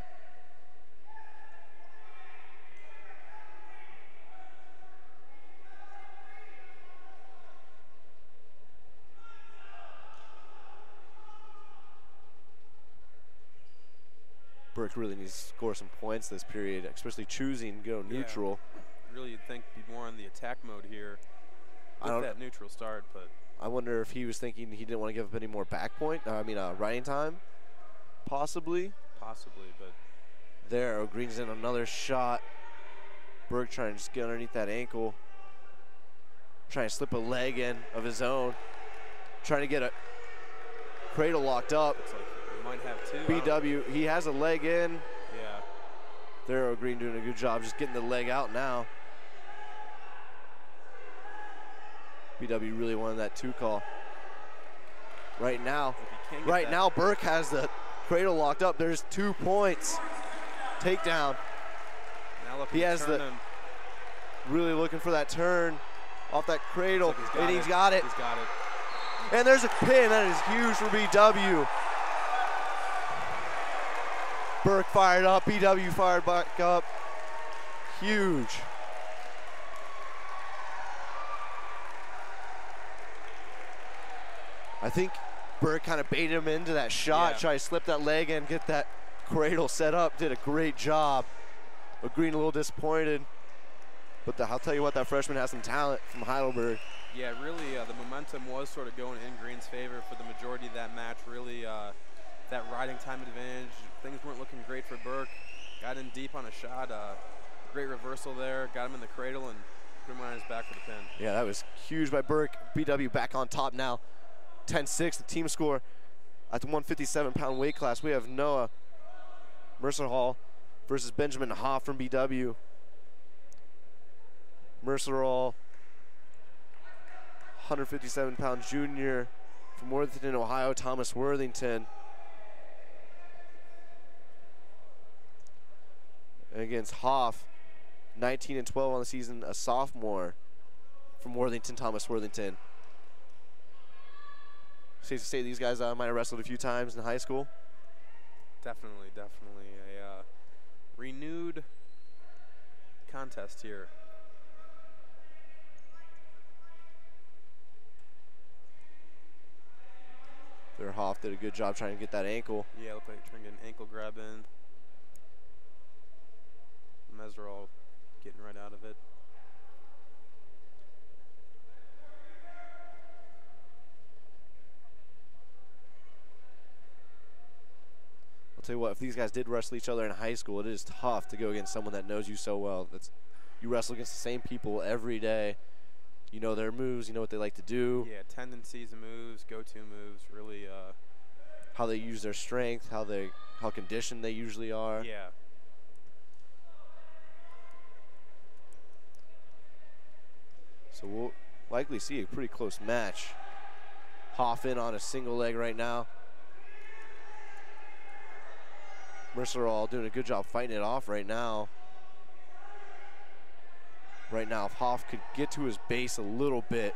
Burke really needs to score some points this period, especially choosing to go neutral. Yeah, really, you'd think he'd be more on the attack mode here with that neutral start, but I wonder if he was thinking he didn't want to give up any more riding time, possibly. Possibly, but there, O'Green's in another shot. Burke trying to just get underneath that ankle, trying to slip a leg in of his own, trying to get a cradle locked up. looks like he might have two. BW, he has a leg in. Yeah. There, O'Green doing a good job just getting the leg out now. BW really wanted that 2 call. Right now, Burke has the cradle locked up. There's 2 points. Takedown. Now He has really looking for that turn off that cradle, and he's got it. He's got it. And there's a pin. That is huge for BW. Burke fired up. BW fired back up. Huge. I think Burke kind of baited him into that shot, try to slip that leg in, get that cradle set up. Did a great job. O'Green a little disappointed, but I'll tell you what, that freshman has some talent from Heidelberg. Yeah, really, the momentum was sort of going in Green's favor for the majority of that match. Really, that riding time advantage. Things weren't looking great for Burke. Got in deep on a shot. Great reversal there. Got him in the cradle and put him on his back for the pin. Yeah, that was huge by Burke. BW back on top now. 10-6, the team score at the 157-pound weight class. We have Noah Mercer Hall versus Benjamin Hoff from BW. Mercer Hall, 157-pound junior from Worthington, Ohio, Thomas Worthington. And against Hoff, 19-12 on the season, a sophomore from Worthington, Thomas Worthington. Safe to say these guys might have wrestled a few times in high school. Definitely, definitely a renewed contest here. Their Hoff did a good job trying to get that ankle. Yeah, looked like trying to get an ankle grab in. Meserol getting right out of it. tell you what, if these guys did wrestle each other in high school, it is tough to go against someone that knows you so well. You wrestle against the same people every day. You know their moves. You know what they like to do. Yeah, tendencies and moves, go-to moves, really. How they use their strength, how conditioned they usually are. Yeah. So we'll likely see a pretty close match. Hoff in on a single leg right now. Mercer all doing a good job fighting it off right now. Right now, if Hoff could get to his base a little bit,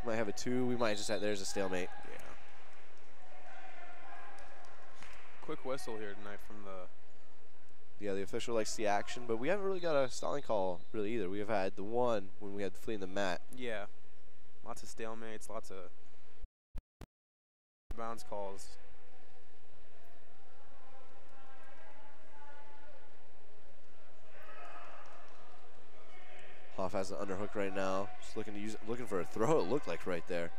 might have a 2. We might just have, there's a stalemate. Yeah. Quick whistle here tonight from the. Yeah, the official likes the action, but we haven't really got a stalling call really either. We have had the one when we had fleeing the mat. Yeah. Lots of stalemates, lots of bounce calls. Hoff has the underhook right now. Just looking for a throw, it looked like right there.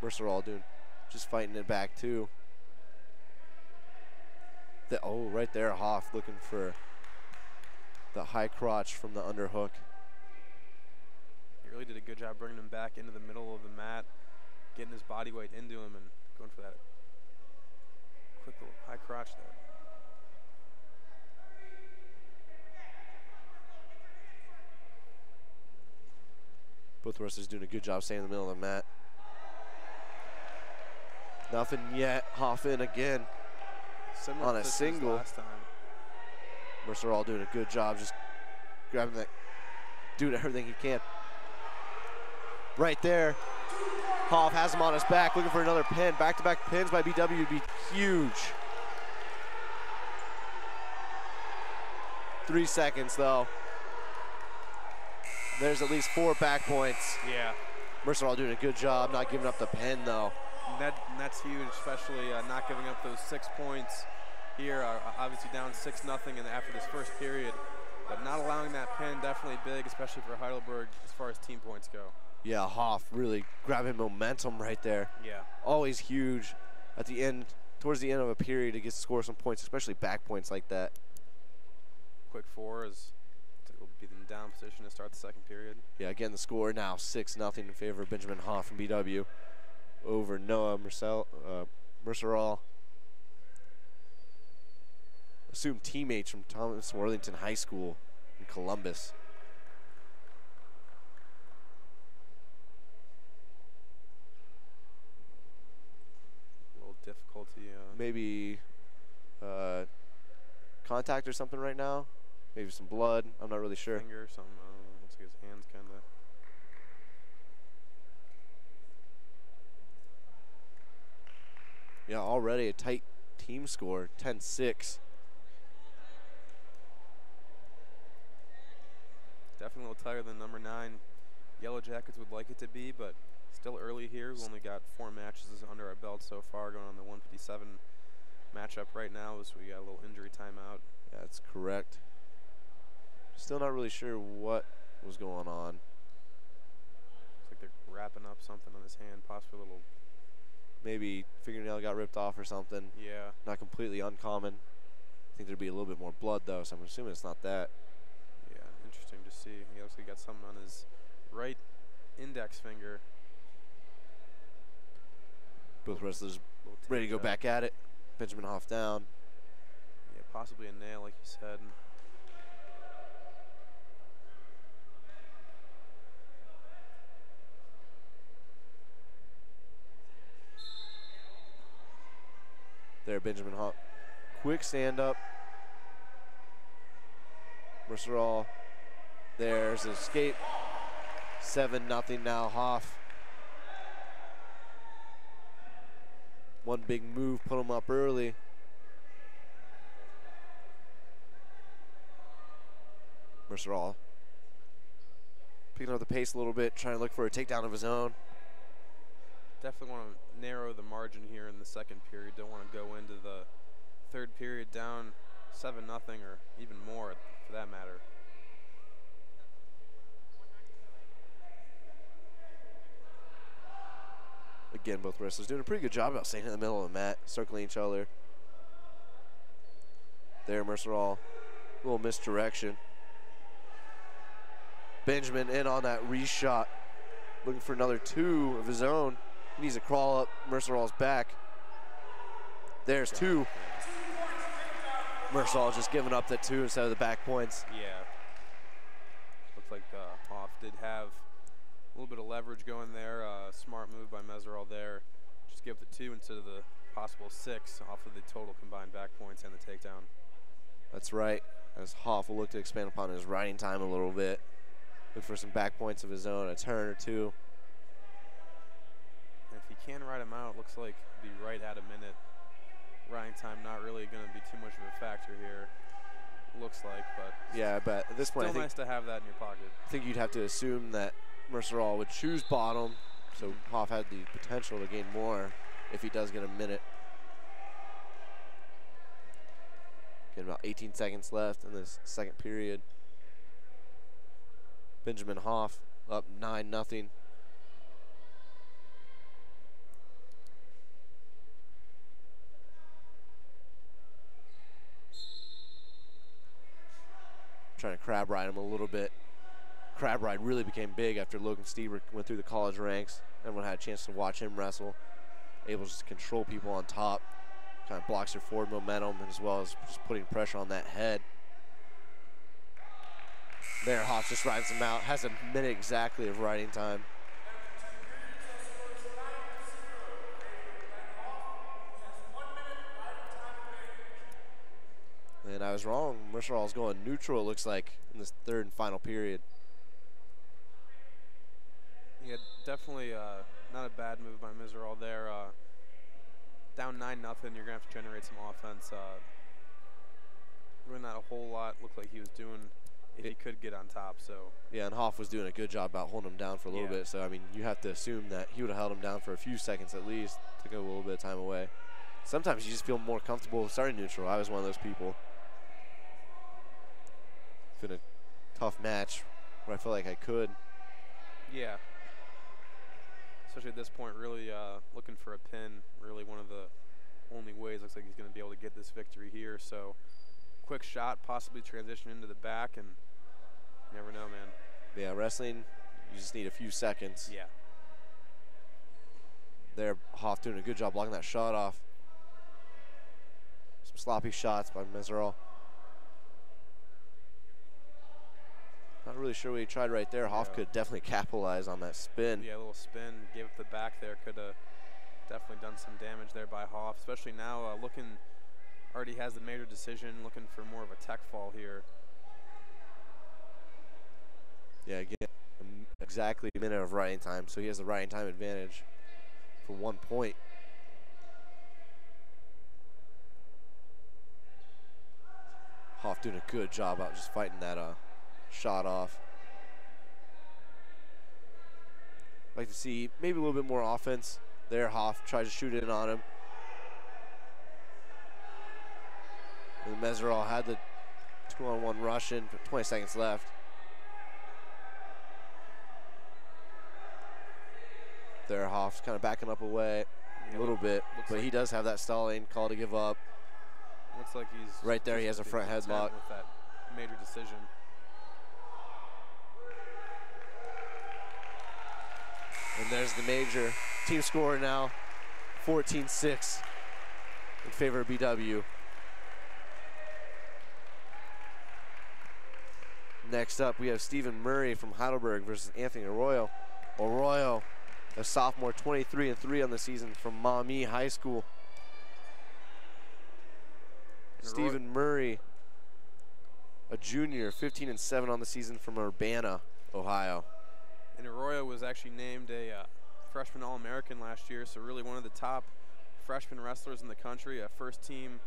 Mercer all doing, just fighting it back too. Right there, Hoff looking for the high crotch from the underhook. He really did a good job bringing him back into the middle of the mat, getting his body weight into him and going for that quick little high crotch there. Both wrestlers doing a good job staying in the middle of the mat. Nothing yet. Hoff in again. Similar on a single. Last time. Mercer all doing a good job just grabbing that, doing everything he can. Right there. Hoff has him on his back, looking for another pin. Back-to-back pins by BW would be huge. 3 seconds though. There's at least 4 back points. Yeah. Mercer all doing a good job, not giving up the pin though. And that's huge, especially not giving up those 6 points here. Obviously down 6-0 after this first period, but not allowing that pin, definitely big, especially for Heidelberg as far as team points go. Yeah, Hoff really grabbing momentum right there. Yeah. Always Huge at the end, towards the end of a period to score some points, especially back points like that. Quick 4 is will be in down position to start the second period. Yeah, again the score now 6-0 in favor of Benjamin Hoff from BW over Noah Mercerall. Assumed teammates from Thomas Worthington High School in Columbus. A little difficulty. Maybe contact or something right now. Maybe some blood. I'm not really sure. Finger, some. Looks like his hands kind of. Yeah, already a tight team score, 10-6. Definitely a little tighter than number 9 Yellow Jackets would like it to be, but still early here. We've only got 4 matches under our belt so far, going on the 157 matchup right now, so we got a little injury timeout. Yeah, that's correct. Still not really sure what was going on. Looks like they're wrapping up something on his hand, possibly a little. Maybe fingernail got ripped off or something. Yeah. Not completely uncommon. I think there'd be a little bit more blood though, so I'm assuming it's not that. Yeah, interesting to see. He looks like he got something on his right index finger. Both wrestlers ready to go back at it. Benjamin Hoff down. Yeah, possibly a nail, like you said. There, Benjamin Hoff. Quick stand up. Mercerall. There's an escape. 7-0 now, Hoff. One big move, put him up early. Mercerall picking up the pace a little bit, trying to look for a takedown of his own. Definitely want to narrow the margin here in the second period. Don't want to go into the third period down 7-0 or even more for that matter. Again, both wrestlers doing a pretty good job about staying in the middle of the mat, circling each other. There, Mercerall, a little misdirection. Benjamin in on that reshot, looking for another 2 of his own. He needs to crawl up Mercerall's back. There's 2. Mercerall just giving up the 2 instead of the back points. Yeah. Looks like Hoff did have a little bit of leverage going there. Smart move by Mercerall there. Just give the 2 instead of the possible 6 off of the total combined back points and the takedown. That's right. As Hoff will look to expand upon his riding time a little bit. Look for some back points of his own, a turn or 2. And if he can ride him out, it looks like he'll be right at a minute. Riding time not really going to be too much of a factor here. Looks like, but yeah, but at this point, still nice to have that in your pocket. I think you'd have to assume that Mercerall would choose bottom, so Hoff had the potential to gain more if he does get a minute. Get about 18 seconds left in this second period. Benjamin Hoff up 9-0. Trying to crab ride him a little bit. Crab ride really became big after Logan Stieber went through the college ranks. Everyone had a chance to watch him wrestle. Able to control people on top. Kind of blocks your forward momentum as well as just putting pressure on that head. There, Hoff just rides him out. Has a minute exactly of riding time. And I was wrong. Mercerall's going neutral, it looks like, in this third and final period. Yeah, definitely not a bad move by Mercerall there. Down 9-0, you're going to have to generate some offense. Really not a whole lot. Looked like he was doing if he could get on top. So yeah, and Hoff was doing a good job about holding him down for a little bit. So, I mean, you have to assume that he would have held him down for a few seconds at least to go a little bit of time away. Sometimes you just feel more comfortable starting neutral. I was one of those people. It's been a tough match where I felt like I could. Yeah. Especially at this point, really looking for a pin. Really one of the only ways looks like he's going to be able to get this victory here. So quick shot, possibly transition into the back, and you never know, man. Yeah, wrestling, you just need a few seconds. Yeah. There, Hoff doing a good job blocking that shot off. Some sloppy shots by Mercerall. Not really sure what he tried right there. Hoff could definitely capitalize on that spin. Yeah, a little spin, gave it the back there. Could have definitely done some damage there by Hoff, especially now looking, already has the major decision, looking for more of a tech fall here. Yeah, again, exactly a minute of riding time, so he has the riding time advantage for 1 point. Hoff doing a good job out just fighting that shot off. Like to see maybe a little bit more offense there. Hoff tries to shoot in on him. And Mercerall had the 2-on-1 Russian, 20 seconds left. There, Hoff's kind of backing up away a little bit, but he does have that stalling call to give up. Looks like he's right there. He has a front headlock with that major decision. And there's the major. Team score now 14-6 in favor of BW. Next up, we have Stephen Murray from Heidelberg versus Anthony Arroyo. Arroyo, a sophomore, 23-3 on the season from Maumee High School. Stephen Murray, a junior, 15-7 on the season from Urbana, Ohio. And Arroyo was actually named a freshman All-American last year, so really one of the top freshman wrestlers in the country, a first-team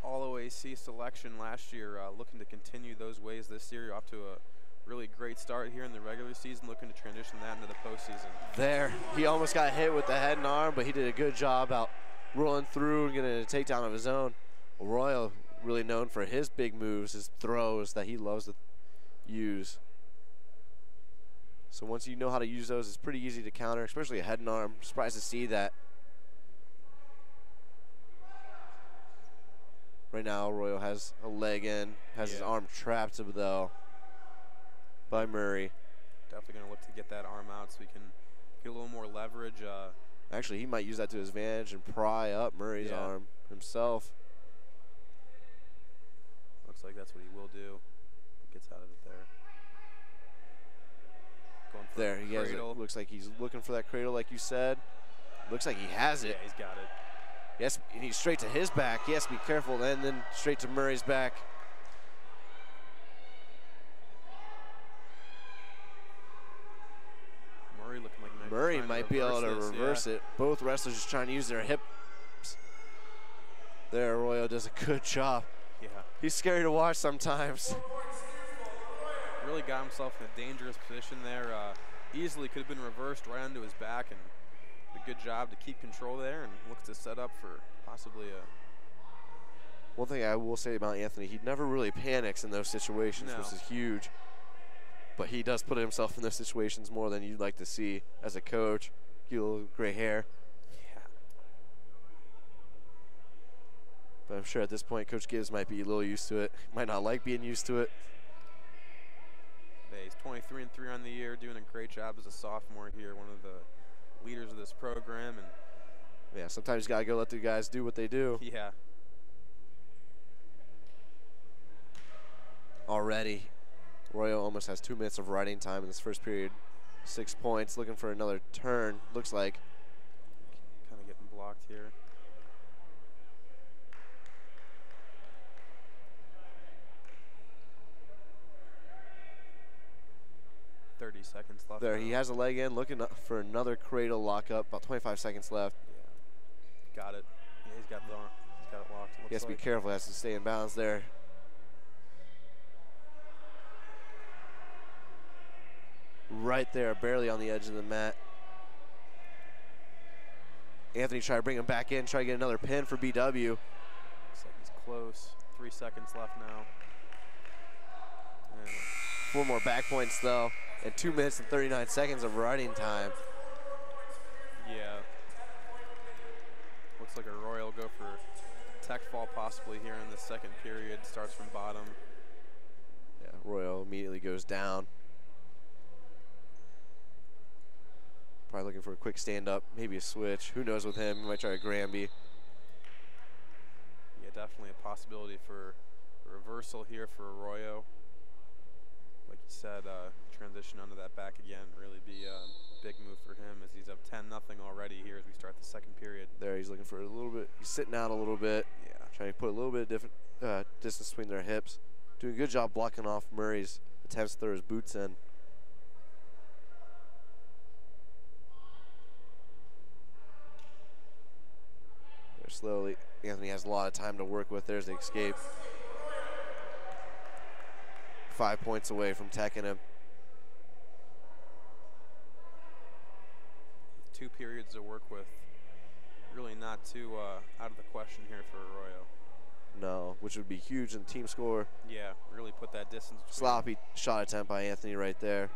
All-OAC selection last year, looking to continue those ways this year. Off to a really great start here in the regular season, looking to transition that into the postseason. There, he almost got hit with the head and arm, but he did a good job out rolling through and getting a takedown of his own. Arroyo really known for his big moves, his throws that he loves to use. So once you know how to use those, it's pretty easy to counter, especially a head and arm. Surprised to see that. Right now, Arroyo has a leg in, has his arm trapped though by Murray. Definitely going to look to get that arm out so we can get a little more leverage. Actually, he might use that to his advantage and pry up Murray's arm himself. Looks like that's what he will do. Gets out of it there. Going for there, he has it. Looks like he's looking for that cradle, like you said. Looks like he has it. Yeah, he's got it. Yes, and he's straight to his back. He has to be careful, and then straight to Murray's back. Murray might be able to reverse it. Both wrestlers just trying to use their hips. There, Arroyo does a good job. Yeah. He's scary to watch sometimes. Really got himself in a dangerous position there. Easily could have been reversed right onto his back, and a good job to keep control there and looks to set up for possibly a... One thing I will say about Anthony, he never really panics in those situations, which is huge. But he does put himself in those situations more than you'd like to see as a coach. Get a little gray hair. Yeah. But I'm sure at this point, Coach Gibbs might be a little used to it. Might not like being used to it. Yeah, he's 23-3 on the year, doing a great job as a sophomore here, one of the leaders of this program. And yeah, sometimes you got to go let the guys do what they do. Yeah. Already, Arroyo almost has 2 minutes of riding time in this first period. 6 points, looking for another turn, looks like. Kind of getting blocked here. Seconds left. There, now. he has a leg in, looking for another cradle lockup. About 25 seconds left. Yeah. Got it. Yeah, he's got the arm. He's got it locked. He has to be careful. He has to stay in bounds there. Right there, barely on the edge of the mat. Anthony trying to bring him back in, try to get another pin for BW. Looks like he's close. 3 seconds left now. And 4 more back points though, and 2 minutes and 39 seconds of riding time. Yeah. Looks like Arroyo will go for tech fall possibly here in the second period. Starts from bottom. Yeah, Arroyo immediately goes down. Probably looking for a quick stand-up, maybe a switch. Who knows with him? He might try a Granby. Yeah, definitely a possibility for a reversal here for Arroyo. Like you said, transition onto that back again, really be a big move for him as he's up 10-0 already here as we start the second period. There, he's looking for a little bit. He's sitting out a little bit. Yeah. Trying to put a little bit of different distance between their hips. Doing a good job blocking off Murray's attempts to throw his boots in. There, slowly. Anthony has a lot of time to work with. There's the escape. 5 points away from teching him. 2 periods to work with. Really not too out of the question here for Arroyo. No, which would be huge in the team score. Yeah, really put that distance. Sloppy shot attempt by Anthony right there.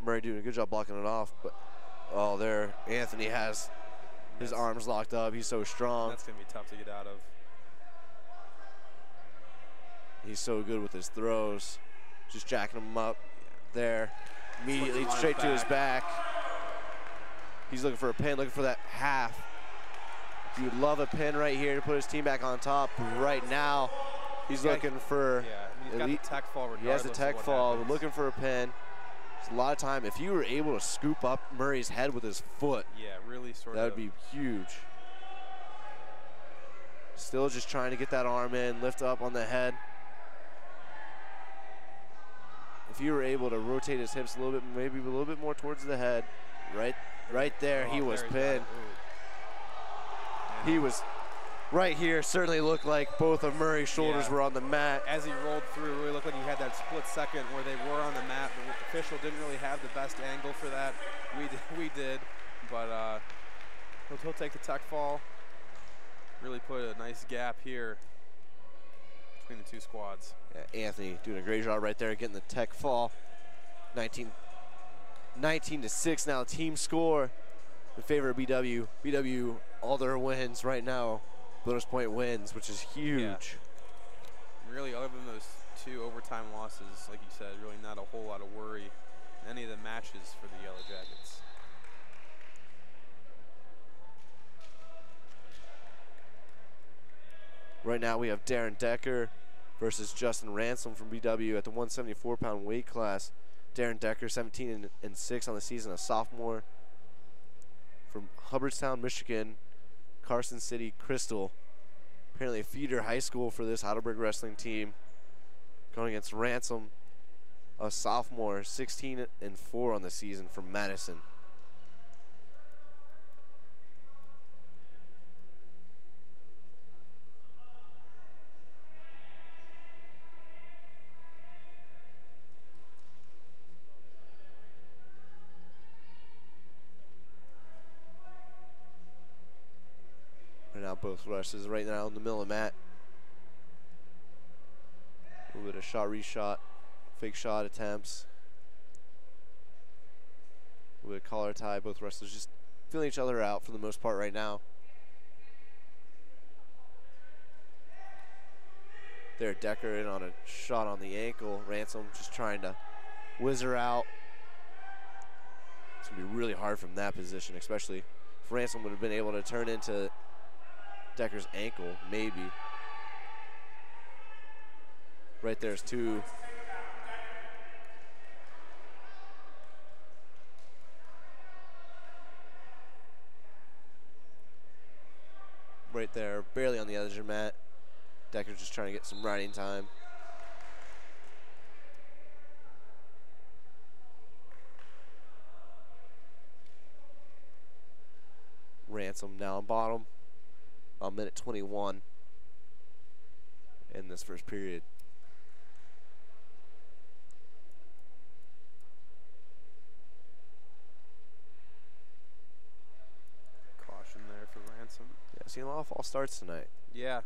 Murray doing a good job blocking it off, but oh, there, Anthony has his arms locked up. He's so strong. That's going to be tough to get out of. He's so good with his throws. Just jacking him up there. Immediately straight to his back. He's looking for a pin, looking for that half. He would love a pin right here to put his team back on top. Right now, he's looking for. Yeah, he's got the tech fall regardless. He has the tech fall, but looking for a pin. It's a lot of time. If you were able to scoop up Murray's head with his foot, yeah, really sort that would be huge. Still just trying to get that arm in, lift up on the head. If you were able to rotate his hips a little bit, maybe a little bit more towards the head, right there, he was pinned. He was right here. Certainly looked like both of Murray's shoulders were on the mat. As he rolled through, it really looked like he had that split second where they were on the mat. The official didn't really have the best angle for that. We did, but he'll take the tech fall. Really put a nice gap here between the two squads. Yeah, Anthony doing a great job right there, getting the tech fall. 19 19-6 now, team score in favor of BW. BW, all their wins right now, bonus point wins, which is huge. Yeah. Really, other than those 2 overtime losses, like you said, really not a whole lot of worry in any of the matches for the Yellow Jackets. Right now we have Darren Decker versus Justin Ransom from BW at the 174-pound weight class. Darren Decker, 17-6 on the season, a sophomore from Hubbardston, Michigan, Carson City, Crystal. Apparently a feeder high school for this Heidelberg wrestling team. Going against Ransom, a sophomore, 16-4 on the season from Madison. Right now both rushes right now in the middle of the mat. A little bit of shot, reshot, fake shot attempts. A little bit of collar tie. Both wrestlers just feeling each other out for the most part right now. There, Decker in on a shot on the ankle. Ransom just trying to whiz her out. It's going to be really hard from that position, especially if Ransom would have been able to turn into Decker's ankle, maybe. Right there's 2. Right there, barely on the edge of the mat. Decker's just trying to get some riding time. Ransom now on bottom. On minute 21 in this first period. Caution there for Ransom. Yeah, seeing a lot of false starts tonight. Yeah,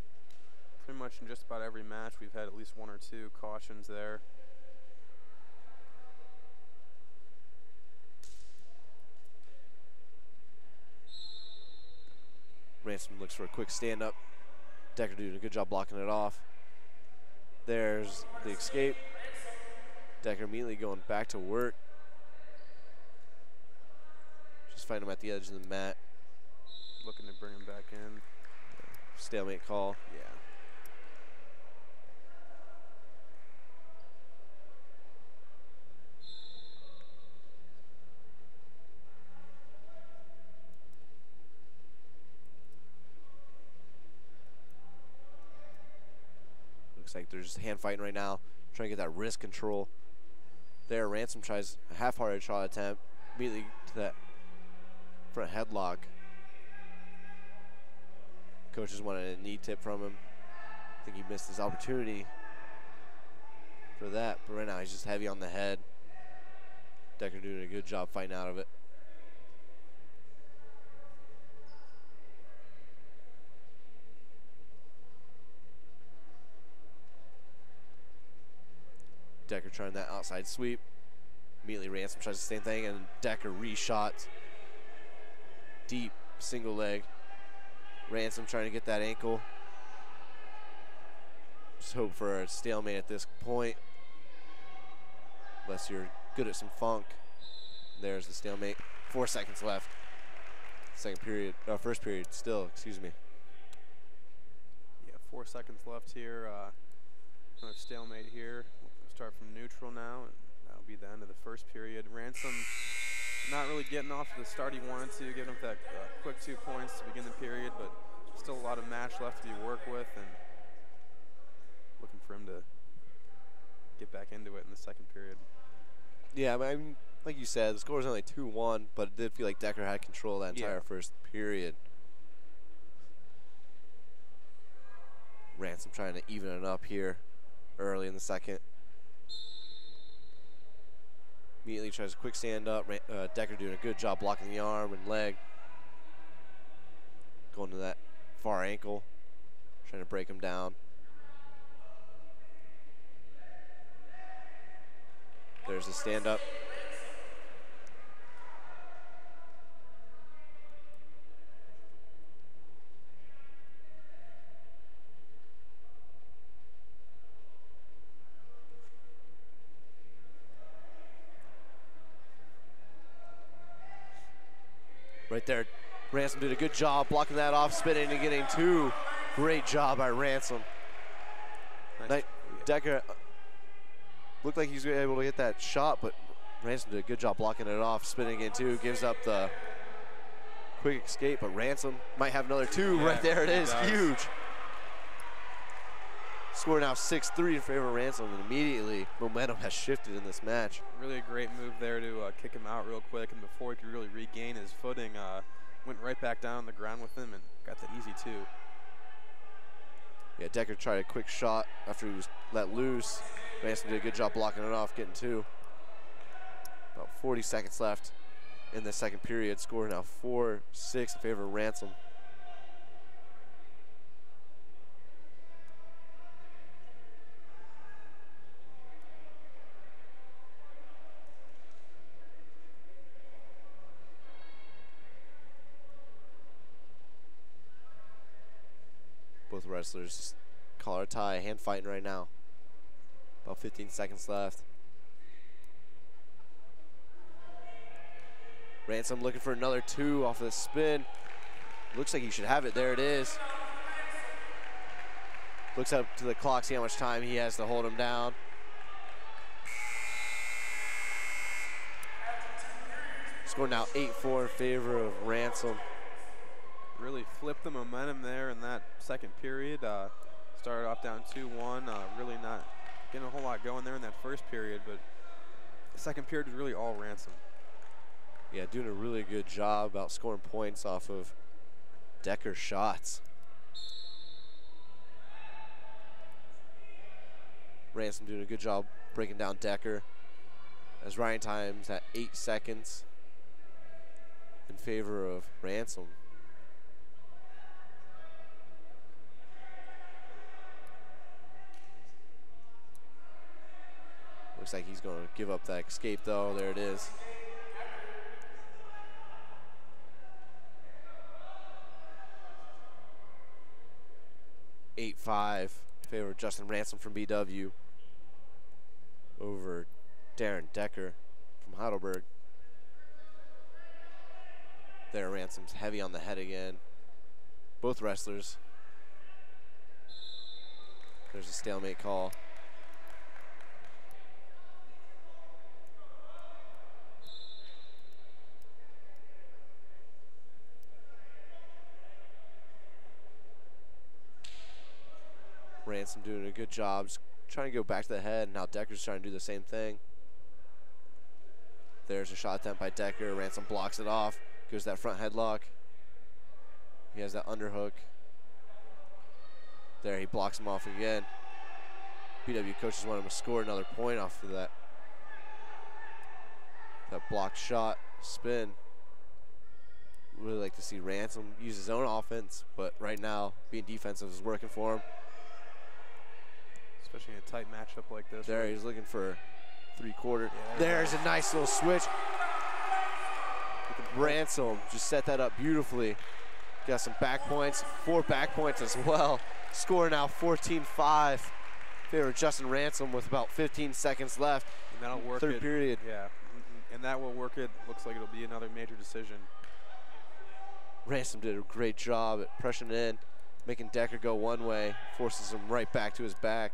pretty much in just about every match we've had at least 1 or 2 cautions there. Ransom looks for a quick stand-up. Decker doing a good job blocking it off. There's the escape. Decker immediately going back to work. Just fighting him at the edge of the mat. Looking to bring him back in. Stalemate call. Yeah. Looks like they're just hand fighting right now, trying to get that wrist control. There, Ransom tries a half-hearted shot attempt, immediately to that front headlock. Coaches wanted a knee tip from him. I think he missed his opportunity for that, but right now he's just heavy on the head. Decker doing a good job fighting out of it. Decker trying that outside sweep. Immediately Ransom tries the same thing, and Decker reshots. Deep single leg. Ransom trying to get that ankle. Just hope for a stalemate at this point. Unless you're good at some funk. There's the stalemate. 4 seconds left. Second period, first period still, excuse me. Yeah, 4 seconds left here. Another stalemate here. We'll start from neutral now, and that'll be the end of the first period. Ransom not really getting off to the start he wanted to, giving up that quick 2 points to begin the period, but still a lot of match left to be worked with, and looking for him to get back into it in the second period. Yeah, I mean, like you said, the score was only 2-1, but it did feel like Decker had control that entire first period. Ransom trying to even it up here early in the second. Immediately tries a quick stand up. Decker doing a good job blocking the arm and leg. Going to that far ankle. Trying to break him down. There's the stand up. Right there, Ransom did a good job blocking that off, spinning and getting 2. Great job by Ransom. Nice. Decker looked like he was able to get that shot, but Ransom did a good job blocking it off, spinning again 2, gives up the quick escape, but Ransom might have another 2. Yeah, right there it is, does. huge. Score now 6-3 in favor of Ransom, and immediately momentum has shifted in this match. Really a great move there to kick him out real quick, and before he could really regain his footing, went right back down on the ground with him and got that easy 2. Yeah, Decker tried a quick shot after he was let loose. Ransom did a good job blocking it off, getting 2. About 40 seconds left in the second period. Score now 4-6 in favor of Ransom. Both wrestlers collar tie, hand fighting right now. About 15 seconds left. Ransom looking for another 2 off of the spin. Looks like he should have it. There it is. Looks up to the clock, see how much time he has to hold him down. Score now 8-4 in favor of Ransom. Really flipped the momentum there in that second period. Started off down 2-1. Really not getting a whole lot going there in that first period, but the second period was really all Ransom. Yeah, doing a really good job about scoring points off of Decker's shots. Ransom doing a good job breaking down Decker as Ryan time's at 8 seconds in favor of Ransom. Looks like he's going to give up that escape though. There it is. (8-5) in favor of Justin Ransom from BW over Darren Decker from Heidelberg. There, Ransom's heavy on the head again. Both wrestlers. There's a stalemate call. Ransom doing a good job, just trying to go back to the head. Now Decker's trying to do the same thing. There's a shot attempt by Decker. Ransom blocks it off. Goes that front headlock. He has that underhook. There, he blocks him off again. BW coaches want him to score another point off of that blocked shot, spin. Really like to see Ransom use his own offense, but right now, being defensive is working for him. Especially in a tight matchup like this. There, he's looking for 3/4. Yeah, There's a nice little switch. Ransom just set that up beautifully. Got some back points, 4 back points as well. Score now 14-5. Favor Justin Ransom with about 15 seconds left. And that'll work Third it. period. Yeah, and that will work it. Looks like it'll be another major decision. Ransom did a great job at pressing in, making Decker go one way, forces him right back to his back.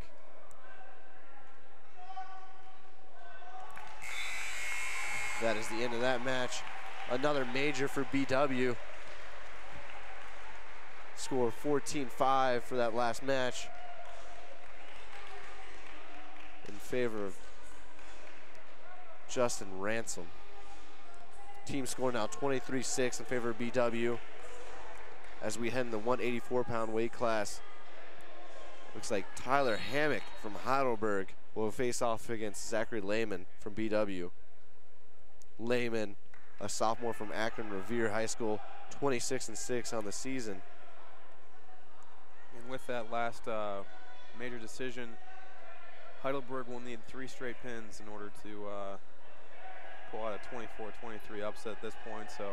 That is the end of that match. Another major for BW. Score 14-5 for that last match in favor of Justin Ransom. Team score now 23-6 in favor of BW as we head in the 184-pound weight class. Looks like Tyler Hammock from Heidelberg will face off against Zachary Lehman from BW. Lehman, a sophomore from Akron Revere High School, 26-6 on the season. And with that last major decision, Heidelberg will need 3 straight pins in order to pull out a 24-23 upset at this point. So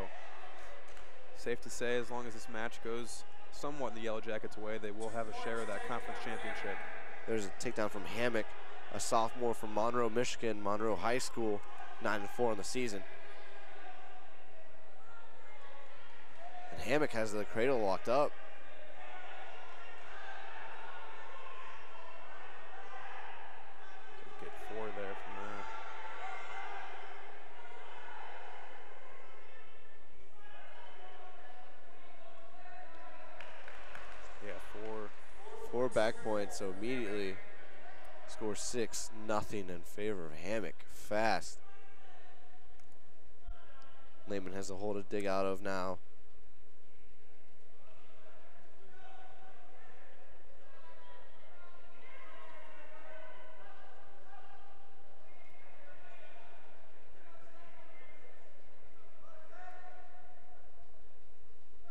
safe to say, as long as this match goes somewhat in the Yellow Jackets' way, they will have a share of that conference championship. There's a takedown from Hammock, a sophomore from Monroe, Michigan, Monroe High School, 9-4 on the season. Hammock has the cradle locked up. Get 4 there from that. Yeah, 4. 4 back points, so immediately score 6-0 in favor of Hammock. Fast. Lehman has a hole to dig out of now.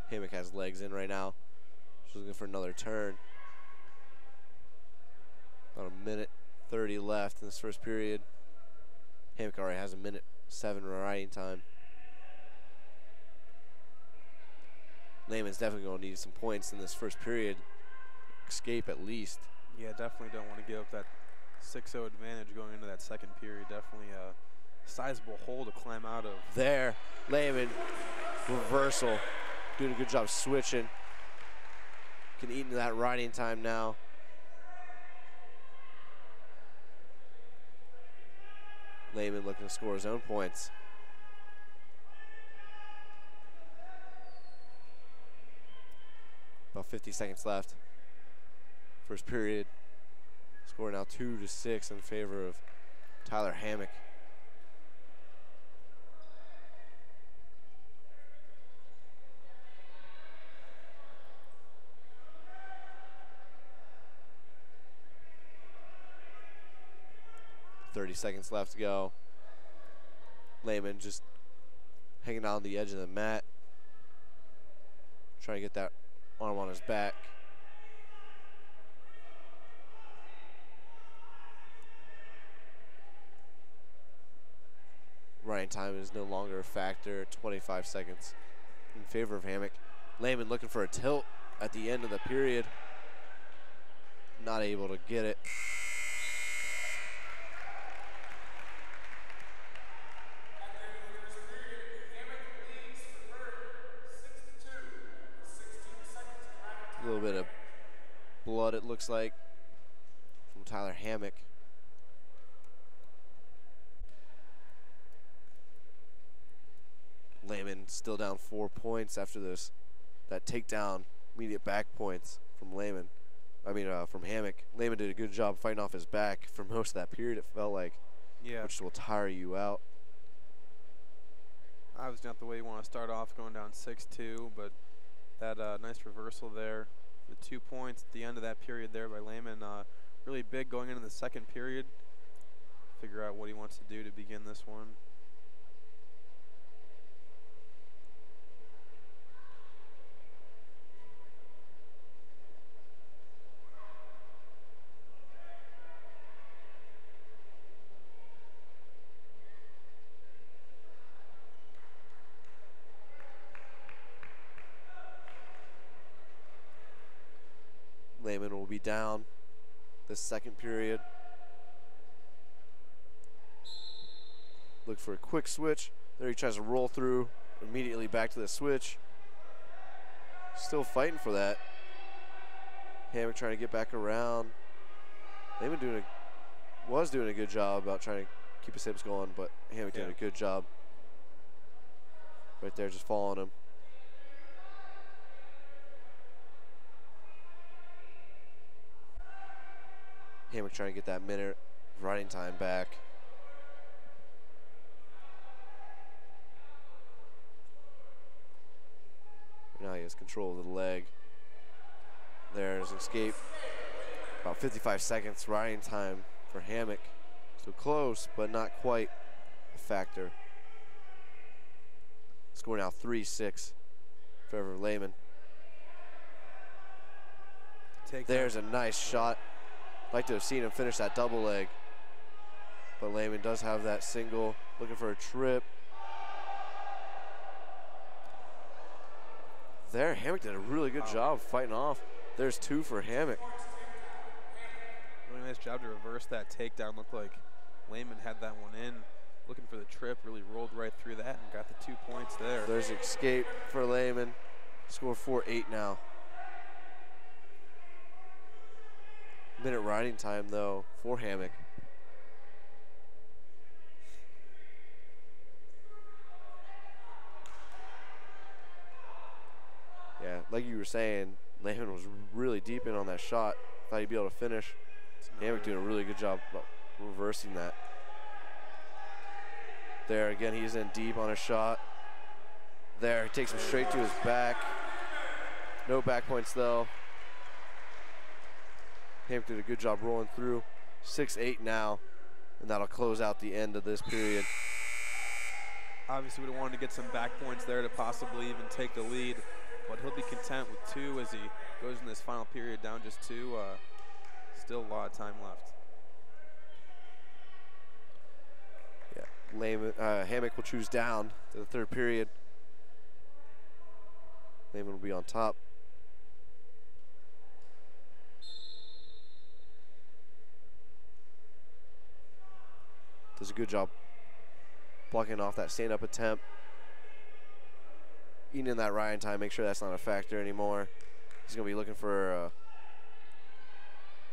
Hammock has legs in right now. She's looking for another turn. About a minute 30 left in this first period. Hammock already has a minute 7 riding time. Lehman's definitely going to need some points in this first period. Escape at least. Yeah, definitely don't want to give up that 6-0 advantage going into that second period. Definitely a sizable hole to climb out of. There, Lehman, reversal. Doing a good job switching. Can eat into that riding time now. Lehman looking to score his own points. About 50 seconds left. First period. Score now 2-6 in favor of Tyler Hammock. Seconds left to go. Lehman just hanging out on the edge of the mat, trying to get that arm on his back. Riding time is no longer a factor at 25 seconds in favor of Hammock. Lehman looking for a tilt at the end of the period. Not able to get it. A little bit of blood, it looks like, from Tyler Hammock. Lehman still down 4 points after that takedown. Immediate back points from Lehman. From Hammock. Lehman did a good job fighting off his back for most of that period, it felt like. Yeah. Which will tire you out. Obviously not the way you want to start off, going down 6-2, but that nice reversal there. The 2 points at the end of that period there by Lehman. Really big going into the second period. Figure out what he wants to do to begin this one. Lehman will be down this second period. Look for a quick switch. There he tries to roll through, immediately back to the switch. Still fighting for that. Hammock trying to get back around. Lehman was doing a good job about trying to keep his hips going, but Hammock doing a good job. Right there, just following him. Hammock trying to get that minute riding time back. Now he has control of the leg. There's an escape. About 55 seconds riding time for Hammock. So close, but not quite a factor. Score now 3-6 in favor of Lehman. There's a nice shot. Like to have seen him finish that double leg. But Lehman does have that single, looking for a trip. There, Hammock did a really good job fighting off. There's 2 for Hammock. Really nice job to reverse that takedown. Looked like Lehman had that one in. Looking for the trip, really rolled right through that and got the 2 points there. There's escape for Lehman. Score 4-8 now. Minute riding time, though, for Hammock. Yeah, like you were saying, Lehman was really deep in on that shot. Thought he'd be able to finish. Hammock doing a really good job reversing that. There, again, he's in deep on a shot. There, he takes him straight to his back. No back points, though. Hammock did a good job rolling through. 6-8 now, and that'll close out the end of this period. Obviously, would have wanted to get some back points there to possibly even take the lead, but he'll be content with 2 as he goes in this final period down just 2. Still a lot of time left. Yeah, Hammock will choose down to the 3rd period. Lehman will be on top. Does a good job blocking off that stand-up attempt. Eating in that riding time, make sure that's not a factor anymore. He's going to be looking for a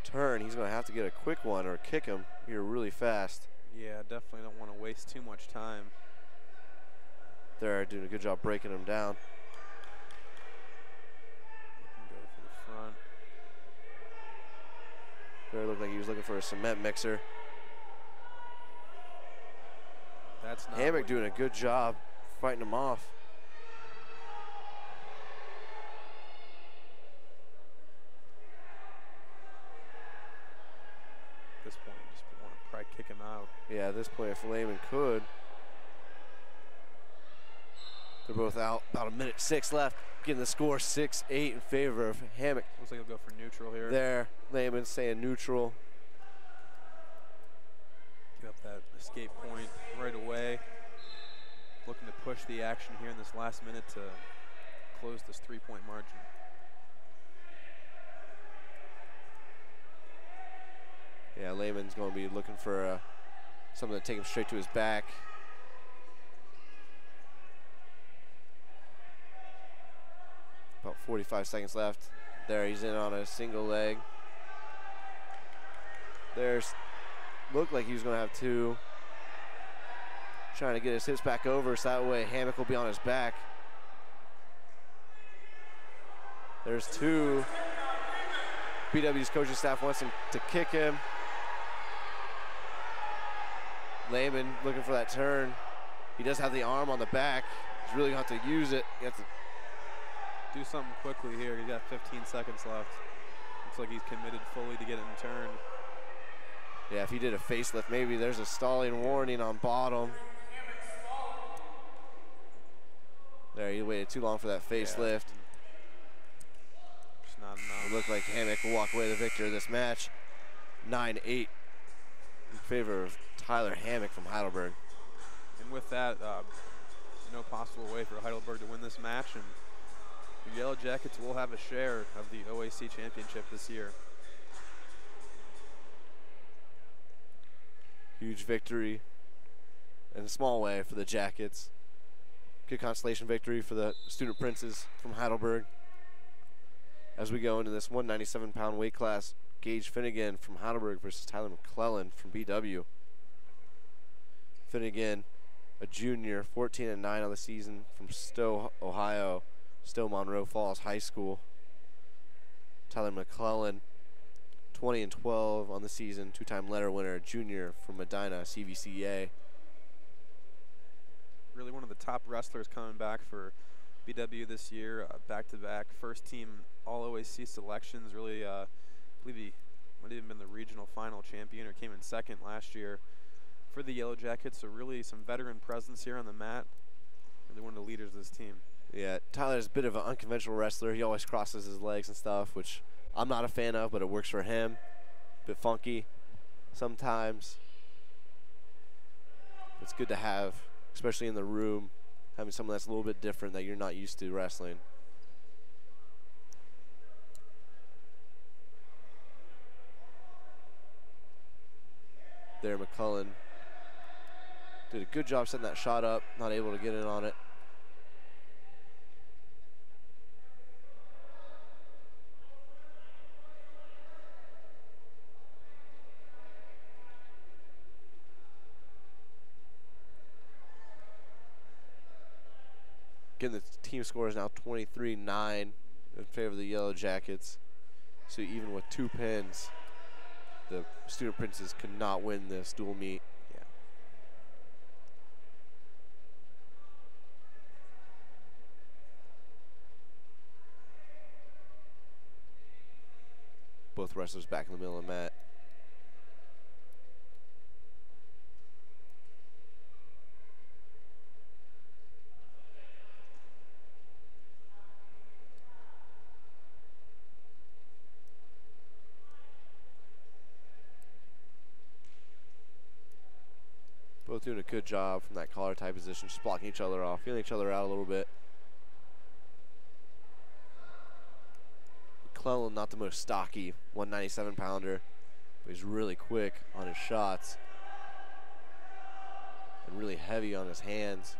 turn. He's going to have to get a quick one or kick him here really fast. Yeah, definitely don't want to waste too much time. They're doing a good job breaking him down. Go for the front. There looked like he was looking for a cement mixer. That's not Hammock doing a good job fighting him off. At this point, you just want to probably kick him out. Yeah, at this point, if Lehman could. They're both out. About 1:06 left. Getting the score 6-8 in favor of Hammock. Looks like he'll go for neutral here. There, Lehman saying neutral. Get up that escape point right away. Looking to push the action here in this last minute to close this 3-point margin. Yeah, Lehman's going to be looking for something to take him straight to his back. About 45 seconds left. There, he's in on a single leg. Looked like he was going to have 2. Trying to get his hips back over so that way Hammock will be on his back. There's 2. BW's coaching staff wants him to kick him. Lehman looking for that turn. He does have the arm on the back. He's really going to have to use it. He has to do something quickly here. He's got 15 seconds left. Looks like he's committed fully to get it in turn. Yeah, if he did a facelift, maybe there's a stalling warning on bottom. There, he waited too long for that facelift. Just not enough. It looked like Hammock will walk away the victor of this match. 9-8 in favor of Tyler Hammock from Heidelberg. And with that, no possible way for Heidelberg to win this match. And the Yellow Jackets will have a share of the OAC championship this year. Huge victory in a small way for the Jackets. Good consolation victory for the Student Princes from Heidelberg. As we go into this 197-pound weight class, Gage Finnegan from Heidelberg versus Tyler McClellan from BW. Finnegan, a junior, 14-9 on the season from Stowe, Ohio, Stowe Monroe Falls High School. Tyler McClellan, 20-12 on the season, 2-time letter winner, junior from Medina, CVCA. Really one of the top wrestlers coming back for BW this year, back-to-back first-team All-OAC selections. Really, I believe he might have even been the regional final champion or came in second last year for the Yellow Jackets. So really some veteran presence here on the mat. Really one of the leaders of this team. Yeah, Tyler's a bit of an unconventional wrestler. He always crosses his legs and stuff, which I'm not a fan of, but it works for him. Bit funky sometimes. It's good to have, especially in the room, having someone that's a little bit different that you're not used to wrestling. There, McCullen did a good job setting that shot up, not able to get in on it. Again, the team score is now 23-9 in favor of the Yellow Jackets. So even with 2 pins, the Student Princes could not win this dual meet. Yeah. Both wrestlers back in the middle of the mat. Both doing a good job from that collar tie position, just blocking each other off, feeling each other out a little bit. McClellan, not the most stocky 197-pounder, but he's really quick on his shots and really heavy on his hands.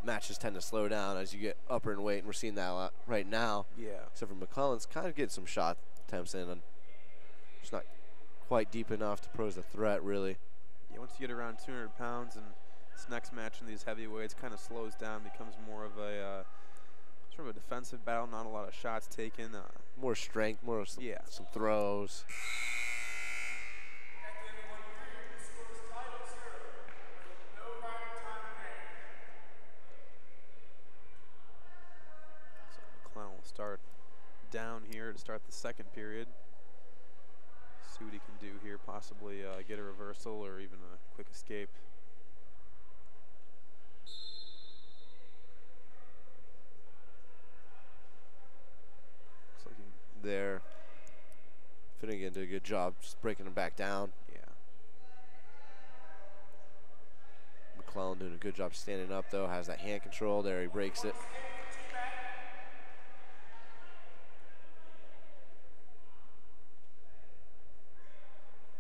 Matches tend to slow down as you get upper in weight, and we're seeing that a lot right now. Yeah. Except for McClellan's kind of getting some shot attempts in, and just not quite deep enough to pose a threat, really. Yeah, once you get around 200 pounds, and this next match in these heavyweights kind of slows down, becomes more of a sort of a defensive battle, not a lot of shots taken. More strength, more of some throws. Start down here to start the second period. See what he can do here, possibly get a reversal or even a quick escape. Looks like there. Finnegan did a good job just breaking him back down. Yeah. McClellan doing a good job standing up, though. Has that hand control. There, he breaks it.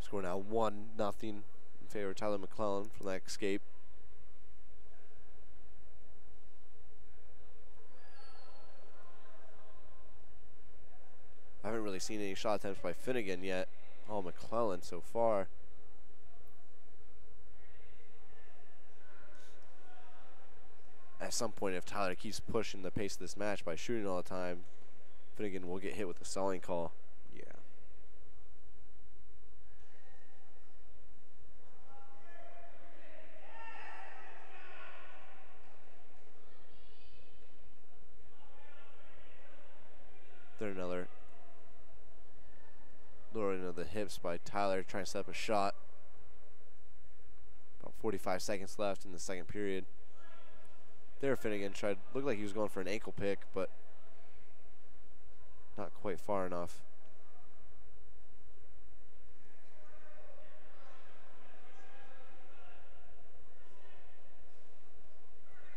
Score now 1-0 in favor of Tyler McClellan from that escape. I haven't really seen any shot attempts by Finnegan yet. All McClellan so far. At some point, if Tyler keeps pushing the pace of this match by shooting all the time, Finnegan will get hit with a stalling call. Yeah. There another lowering of the hips by Tyler, trying to set up a shot. About 45 seconds left in the second period. There, Finnegan looked like he was going for an ankle pick, but not quite far enough.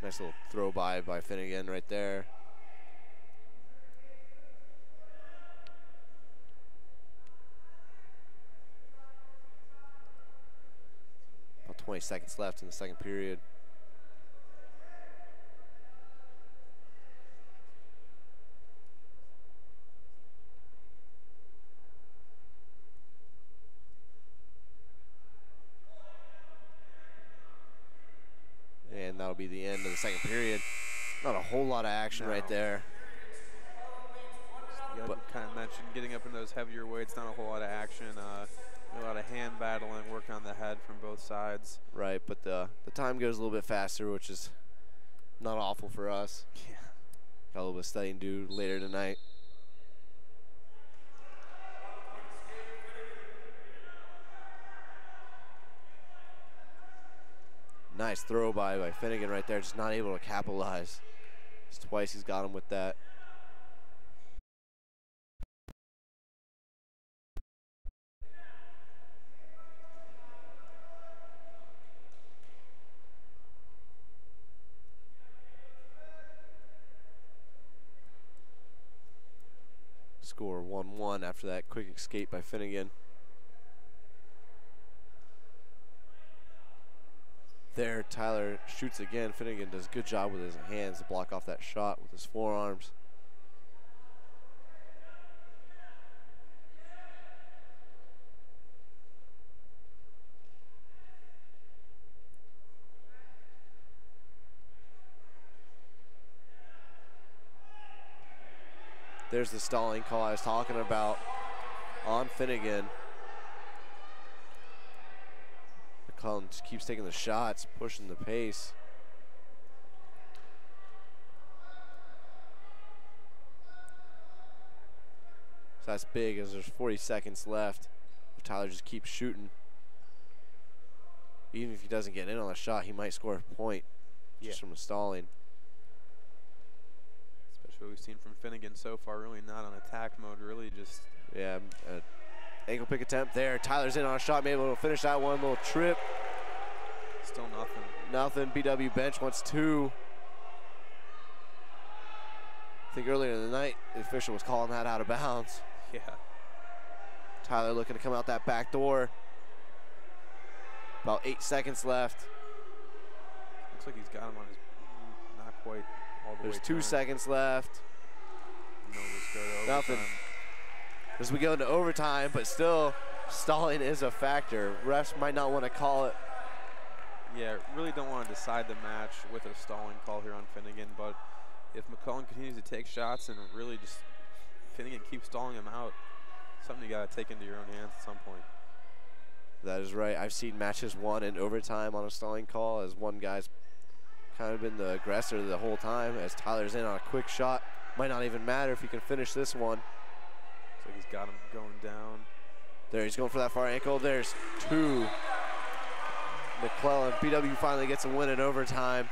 Nice little throw by Finnegan right there. About 20 seconds left in the second period. And that'll be the end of the second period. Not a whole lot of action right there. Yeah, but kind of mentioned getting up in those heavier weights, not a whole lot of action. A lot of hand battling, working on the head from both sides. Right, but the time goes a little bit faster, which is not awful for us. Yeah. Got a little bit of studying to do later tonight. Nice throw by Finnegan right there, just not able to capitalize. It's twice he's got him with that. Score 1-1 after that quick escape by Finnegan. There, Tyler shoots again. Finnegan does a good job with his hands to block off that shot with his forearms. There's the stalling call I was talking about on Finnegan. McClellan just keeps taking the shots, pushing the pace. So that's big as there's 40 seconds left. If Tyler just keeps shooting, even if he doesn't get in on a shot, he might score a point just from the stalling. Especially what we've seen from Finnegan so far, really not on attack mode, really just. Yeah, ankle pick attempt there. Tyler's in on a shot, maybe able to finish that one. Little trip. Still nothing. Nothing. BW bench wants 2. I think earlier in the night, the official was calling that out of bounds. Yeah. Tyler looking to come out that back door. About 8 seconds left. Looks like he's got him on his, not quite all the way. There's 2 seconds left. No, let's go to Nothing. overtime. As we go into overtime, but still, stalling is a factor. Refs might not want to call it. Yeah, really don't want to decide the match with a stalling call here on Finnegan, but if McClellan continues to take shots and really just Finnegan keeps stalling him out, something you got to take into your own hands at some point. That is right. I've seen matches won in overtime on a stalling call as one guy's kind of been the aggressor the whole time as Tyler's in on a quick shot. Might not even matter if he can finish this one. Looks like he's got him going down. There, he's going for that far ankle. There's 2. McClellan, BW finally gets a win in overtime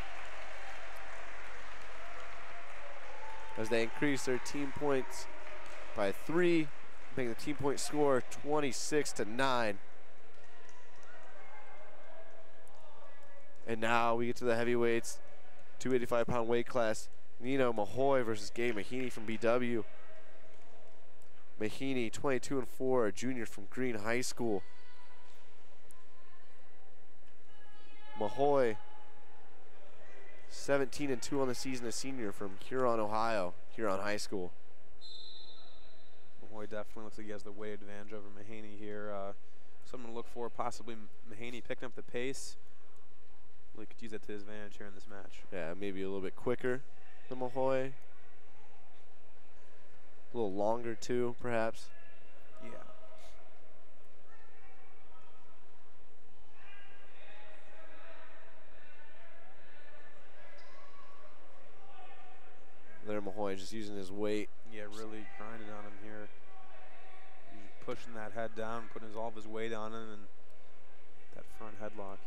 as they increase their team points by 3, making the team point score 26-9. And now we get to the heavyweights, 285-pound weight class. Nino Mahoy versus Gabe Mahaney from BW. Mahaney, 22-4, a junior from Green High School. Mahoy, 17-2 on the season, a senior from Huron, Ohio, Huron High School. Mahoy definitely looks like he has the weight advantage over Mahaney here. Something to look for, possibly Mahaney picking up the pace. Really could use that to his advantage here in this match. Yeah, maybe a little bit quicker than Mahoy. A little longer too, perhaps. Yeah. There, Mahoy just using his weight. Yeah, really grinding on him here. He's pushing that head down, putting all of his weight on him, and that front headlock.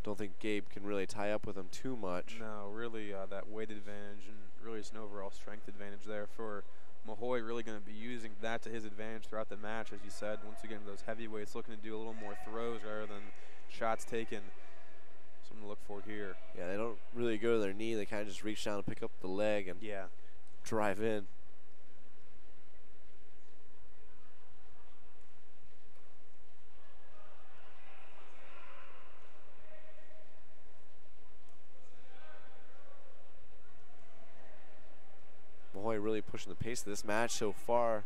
Don't think Gabe can really tie up with him too much. No, really that weight advantage and really just an overall strength advantage there for Mahoy. Really going to be using that to his advantage throughout the match, as you said. Once again, those heavyweights looking to do a little more throws rather than shots taken. Something to look for here. Yeah, they don't really go to their knee. They kind of just reach down and pick up the leg and drive in. Mahoy really pushing the pace of this match so far.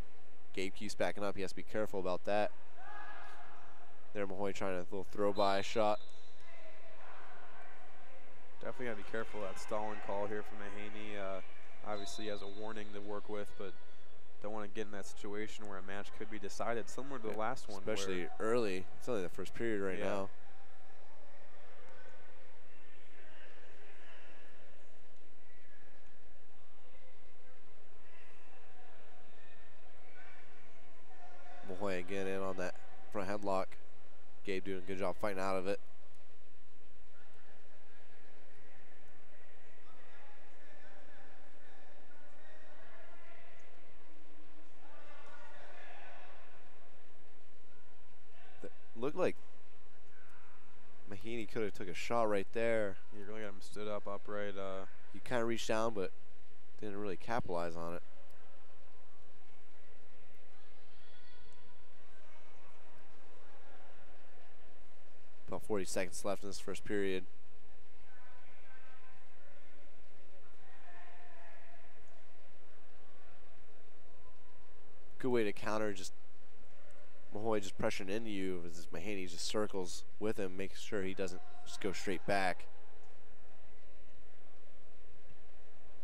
Gabe keeps backing up. He has to be careful about that. There, Mahoy trying a little throw by shot. Definitely got to be careful of that stalling call here from Mahaney. Obviously, he has a warning to work with, but don't want to get in that situation where a match could be decided, similar to the last one. Especially early. It's only the first period right now. Mahoy again in on that front headlock. Gabe doing a good job fighting out of it. Looked like Mahaney could have took a shot right there. You really got him stood up upright. He kind of reached down, but didn't really capitalize on it. About 40 seconds left in this first period. Good way to counter, just Mahoy just pressuring into you as Mahaney just circles with him, making sure he doesn't just go straight back.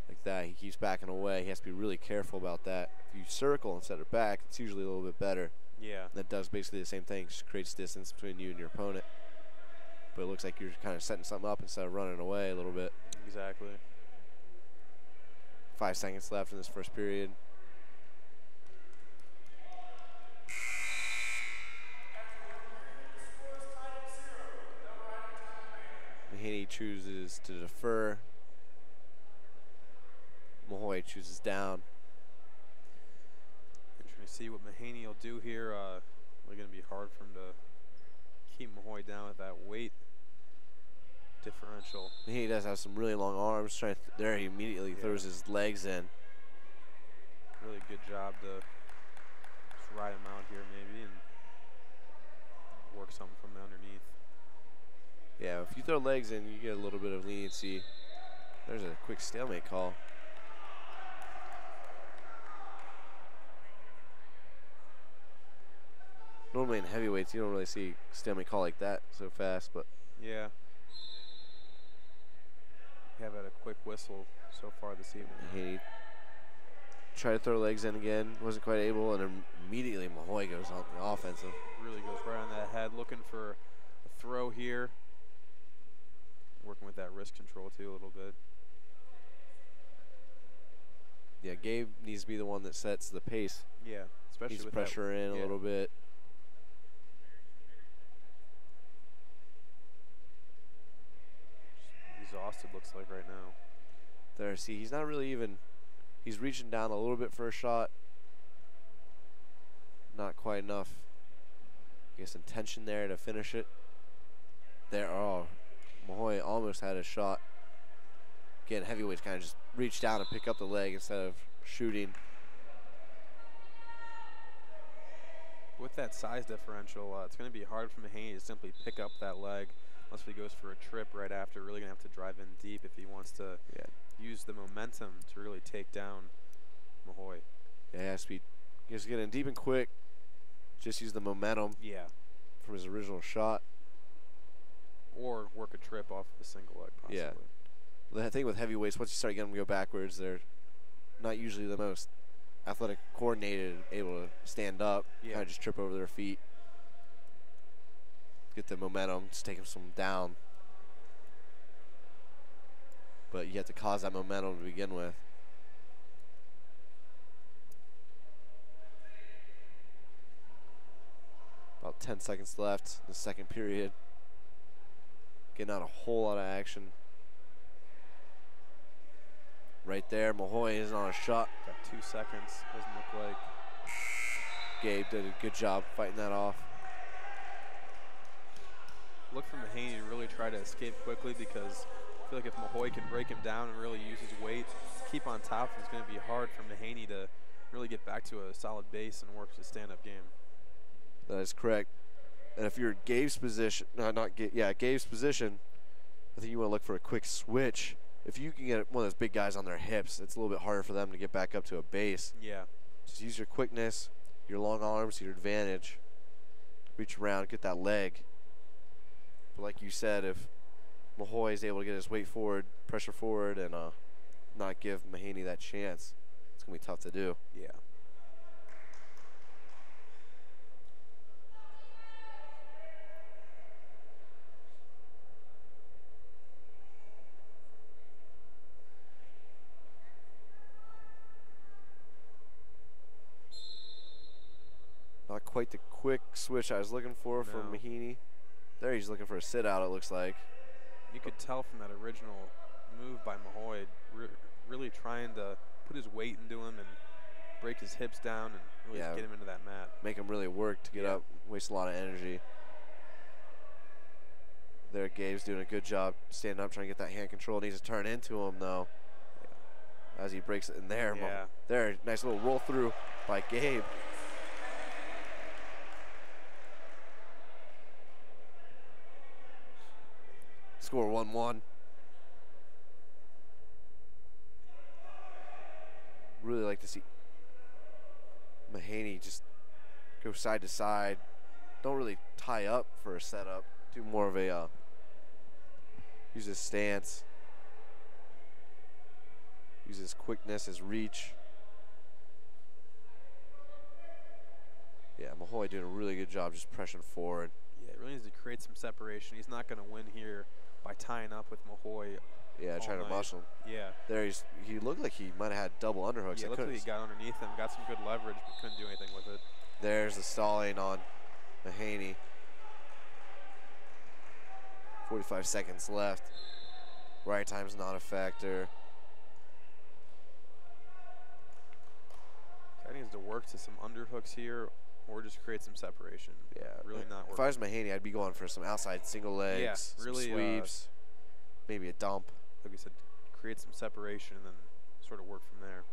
Like that, he keeps backing away. He has to be really careful about that. If you circle instead of back, it's usually a little bit better. Yeah. That does basically the same thing, just creates distance between you and your opponent. But it looks like you're kind of setting something up instead of running away a little bit. Exactly. 5 seconds left in this first period. Mahaney chooses to defer. Mahoy chooses down. Interesting to see what Mahaney will do here. Really going to be hard for him to keep Mahoy down with that weight differential. Mahaney does have some really long arms. There he immediately throws his legs in. Really good job to just ride him out here maybe and work something from underneath. Yeah, if you throw legs in, you get a little bit of leniency. There's a quick stalemate call. Normally in heavyweights, you don't really see stalemate call like that so fast, but yeah. We have had a quick whistle so far this evening. he tried to throw legs in again, wasn't quite able, and immediately Mahoy goes on the offensive. Really goes right on that head, looking for a throw here. Working with that wrist control too a little bit. Yeah, Gabe needs to be the one that sets the pace. Yeah, especially Needs with pressure that, in a little bit. Exhausted looks like right now. There, see, he's not really even, he's reaching down a little bit for a shot. Not quite enough, I guess, intention there to finish it. There, oh, Mahoy almost had a shot. Again, heavyweights kind of just reach down and pick up the leg instead of shooting. With that size differential, it's going to be hard for Mahaney to simply pick up that leg unless he goes for a trip right after. Really going to have to drive in deep if he wants to use the momentum to really take down Mahoy. Yeah, he has to be, he has to get in deep and quick. Just use the momentum from his original shot. Or work a trip off the single leg, possibly. Yeah. The thing with heavyweights, once you start getting them to go backwards, they're not usually the most athletic, coordinated, able to stand up, kind of just trip over their feet. Get the momentum, just take some down. But you have to cause that momentum to begin with. About 10 seconds left in the second period. Getting out a whole lot of action. Right there, Mahoy is on a shot. Got 2 seconds, doesn't look like. Gabe did a good job fighting that off. Look for Mahaney to really try to escape quickly because I feel like if Mahoy can break him down and really use his weight, keep on top, it's going to be hard for Mahaney to really get back to a solid base and work his stand-up game. That is correct. And if you're Gabe's position, Gabe's position, I think you want to look for a quick switch. If you can get one of those big guys on their hips, it's a little bit harder for them to get back up to a base. Yeah. Just use your quickness, your long arms to your advantage. Reach around, get that leg. But like you said, if Mahoy is able to get his weight forward, pressure forward, and not give Mahaney that chance, it's going to be tough to do. Yeah. Not quite the quick switch I was looking for from Mahaney. There he's looking for a sit out, it looks like. You could tell from that original move by Mahoy, really trying to put his weight into him and break his hips down and really get him into that mat. Make him really work to get up, waste a lot of energy. There, Gabe's doing a good job standing up, trying to get that hand control. Needs to turn into him, though. As he breaks it in there. There, nice little roll through by Gabe. Score 1-1. Really like to see Mahaney just go side to side. Don't really tie up for a setup. Do more of a use his stance. Use his quickness, his reach. Yeah, Mahoy doing a really good job just pressing forward. Yeah, really needs to create some separation. He's not going to win here by tying up with Mahoy. Yeah, trying to muscle him. Yeah. There he looked like he might have had double underhooks. Yeah, looked like he got underneath him, got some good leverage, but couldn't do anything with it. There's the stalling on Mahaney. 45 seconds left. Right time's not a factor. Guy needs to work to some underhooks here or just create some separation. Yeah, really not working. If I was Mahaney, I'd be going for some outside single legs, yeah, really, some sweeps, maybe a dump. Like we said, create some separation and then sort of work from there.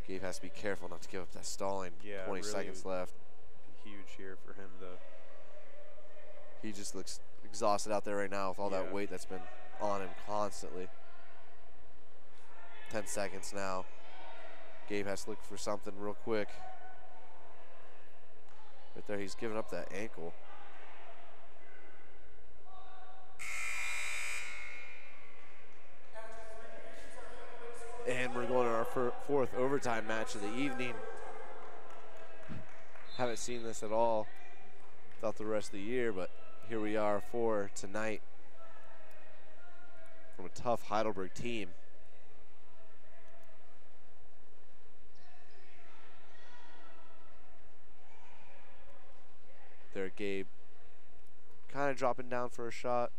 Gabe has to be careful not to give up that stalling. Yeah, 20 really seconds left. Huge here for him to. He just looks exhausted out there right now with all that weight that's been on him constantly. 10 seconds now. Gabe has to look for something real quick. Right there, he's giving up that ankle. And we're going to our fourth overtime match of the evening. Haven't seen this at all throughout the rest of the year, but here we are for tonight from a tough Heidelberg team. There, Gabe kind of dropping down for a shot.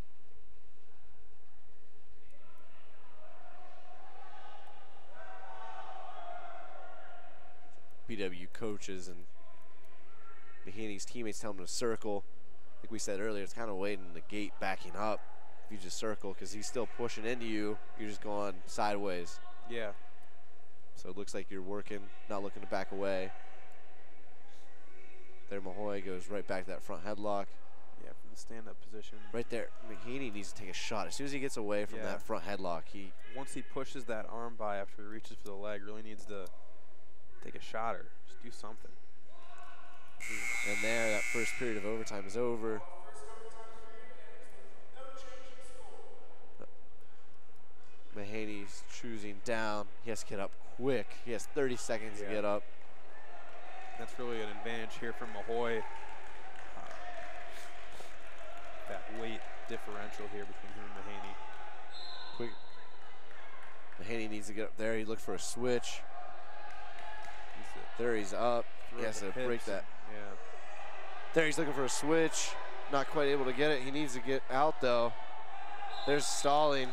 BW coaches and Mahaney's teammates tell him to circle. Like we said earlier, it's kind of waiting the gate backing up. If you just circle, because he's still pushing into you, you're just going sideways. Yeah. So it looks like you're working, not looking to back away. There, Mahoy goes right back to that front headlock. Yeah, from the stand-up position. Right there, Mahaney needs to take a shot. As soon as he gets away from that front headlock, once he pushes that arm by after he reaches for the leg, really needs to take a shot or just do something. And there, that first period of overtime is over. Mahaney's choosing down. He has to get up quick. He has 30 seconds to get up. That's really an advantage here from Mahoy. That weight differential here between him and Mahaney. Quick. Mahaney needs to get up there. He looked for a switch. There he's up. He has to break that. Yeah. There he's looking for a switch. Not quite able to get it. He needs to get out though. There's stalling.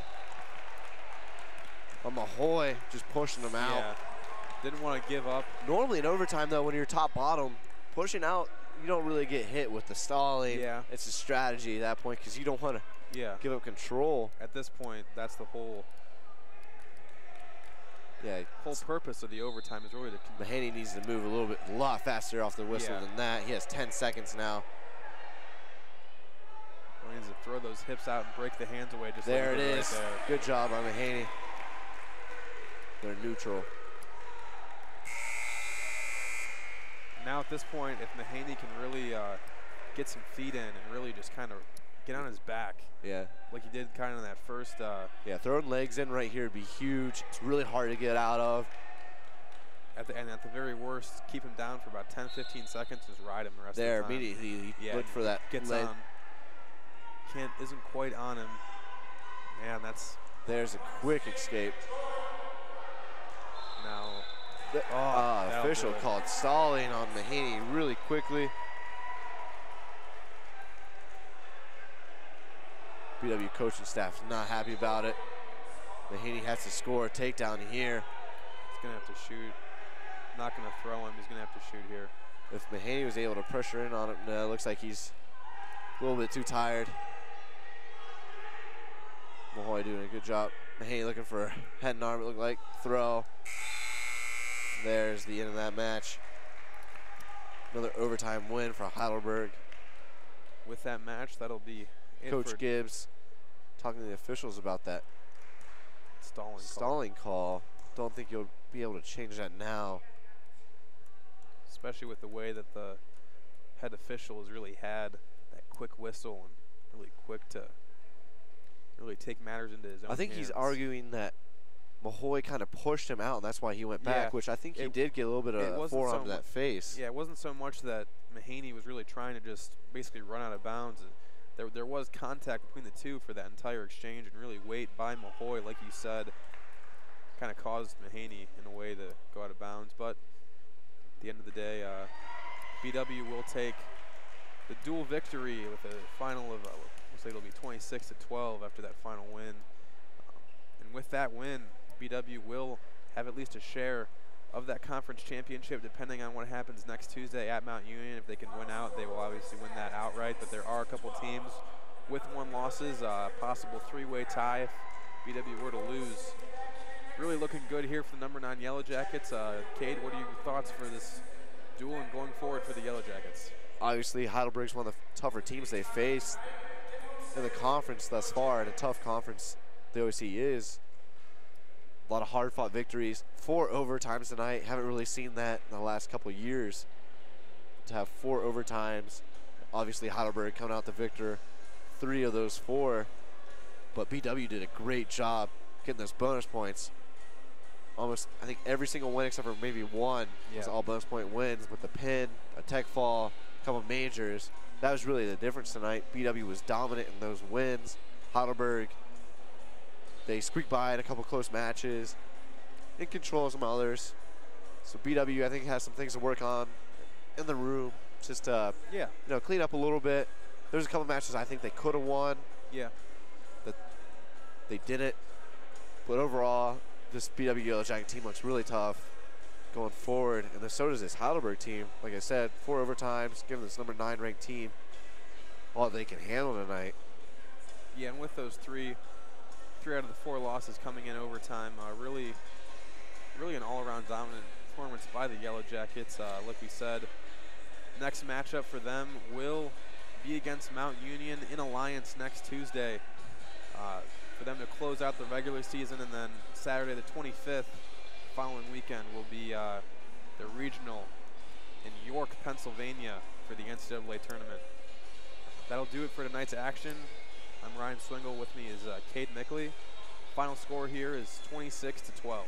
Mahoy just pushing him out. Yeah. Didn't want to give up. Normally in overtime though, when you're top bottom, pushing out, you don't really get hit with the stalling. Yeah. It's a strategy at that point because you don't want to give up control. At this point, that's the whole purpose of the overtime is really to. Mahaney needs to move a lot faster off the whistle than that. He has 10 seconds now. He needs to throw those hips out and break the hands away. Just there like it is. Right there. Good job on Mahaney. They're neutral. Now at this point, if Mahaney can really get some feet in and really just kind of get on his back. Yeah. Like he did kind of in that first. Yeah, throwing legs in right here would be huge. It's really hard to get out of. And at the very worst, keep him down for about 10, 15 seconds, just ride him the rest of the time. There, immediately he looked for that gets leg. on. Isn't quite on him. Man, that's. There's a quick escape. Now. Official called stalling on Mahaney really quickly. BW coaching staff is not happy about it. Mahaney has to score a takedown here. He's going to have to shoot. Not going to throw him. He's going to have to shoot here. If Mahaney was able to pressure in on it, no, it looks like he's a little bit too tired. Mahoy doing a good job. Mahaney looking for a head and arm, it looked like. Throw. There's the end of that match. Another overtime win for Heidelberg. With that match, that'll be it. Coach Gibbs talking to the officials about that stalling call. Don't think you'll be able to change that now. especially with the way that the head official has really had that quick whistle and really quick to really take matters into his own I think hands. he's arguing that Mahoy kind of pushed him out, and that's why he went back, Yeah, which I think he did get a little bit of a forearm to that face. Yeah, it wasn't so much that Mahaney was really trying to just basically run out of bounds. There was contact between the two for that entire exchange, and really weight by Mahoy, like you said, kind of caused Mahaney in a way to go out of bounds. But at the end of the day, BW will take the dual victory with a final of, we'll say it'll be 26-12 after that final win. And with that win, BW will have at least a share of that conference championship, depending on what happens next Tuesday at Mount Union. If they can win out, they will obviously win that outright. But there are a couple teams with 1 losses, possible 3-way tie if BW were to lose. Really looking good here for the number 9 Yellow Jackets. Cade, what are your thoughts for this duel and going forward for the Yellow Jackets? Obviously, Heidelberg's one of the tougher teams they faced in the conference thus far, and a tough conference the OC is. A lot of hard-fought victories. 4 overtimes tonight. Haven't really seen that in the last couple of years. To have 4 overtimes. Obviously, Heidelberg coming out the victor. 3 of those 4. But BW did a great job getting those bonus points. Almost, I think, every single win except for maybe 1 was all bonus point wins with the pin, a tech fall, a couple majors. That was really the difference tonight. BW was dominant in those wins. Heidelberg, they squeaked by in a couple close matches, in control of some others. So BW, I think, has some things to work on in the room, just to clean up a little bit. There's a couple matches I think they could have won. Yeah. That they didn't. But overall, this BW Yellow Jacket team looks really tough going forward, and so does this Heidelberg team. Like I said, 4 overtimes, giving this number 9 ranked team all they can handle tonight. Yeah, and with those 3 out of the 4 losses coming in overtime, really an all-around dominant performance by the Yellow Jackets. Like we said, next matchup for them will be against Mount Union in Alliance next Tuesday. For them to close out the regular season, and then Saturday the 25th, following weekend, will be the regional in York, Pennsylvania for the NCAA tournament. That'll do it for tonight's action. I'm Ryan Swingle. With me is Cade Mickley. Final score here is 26-12.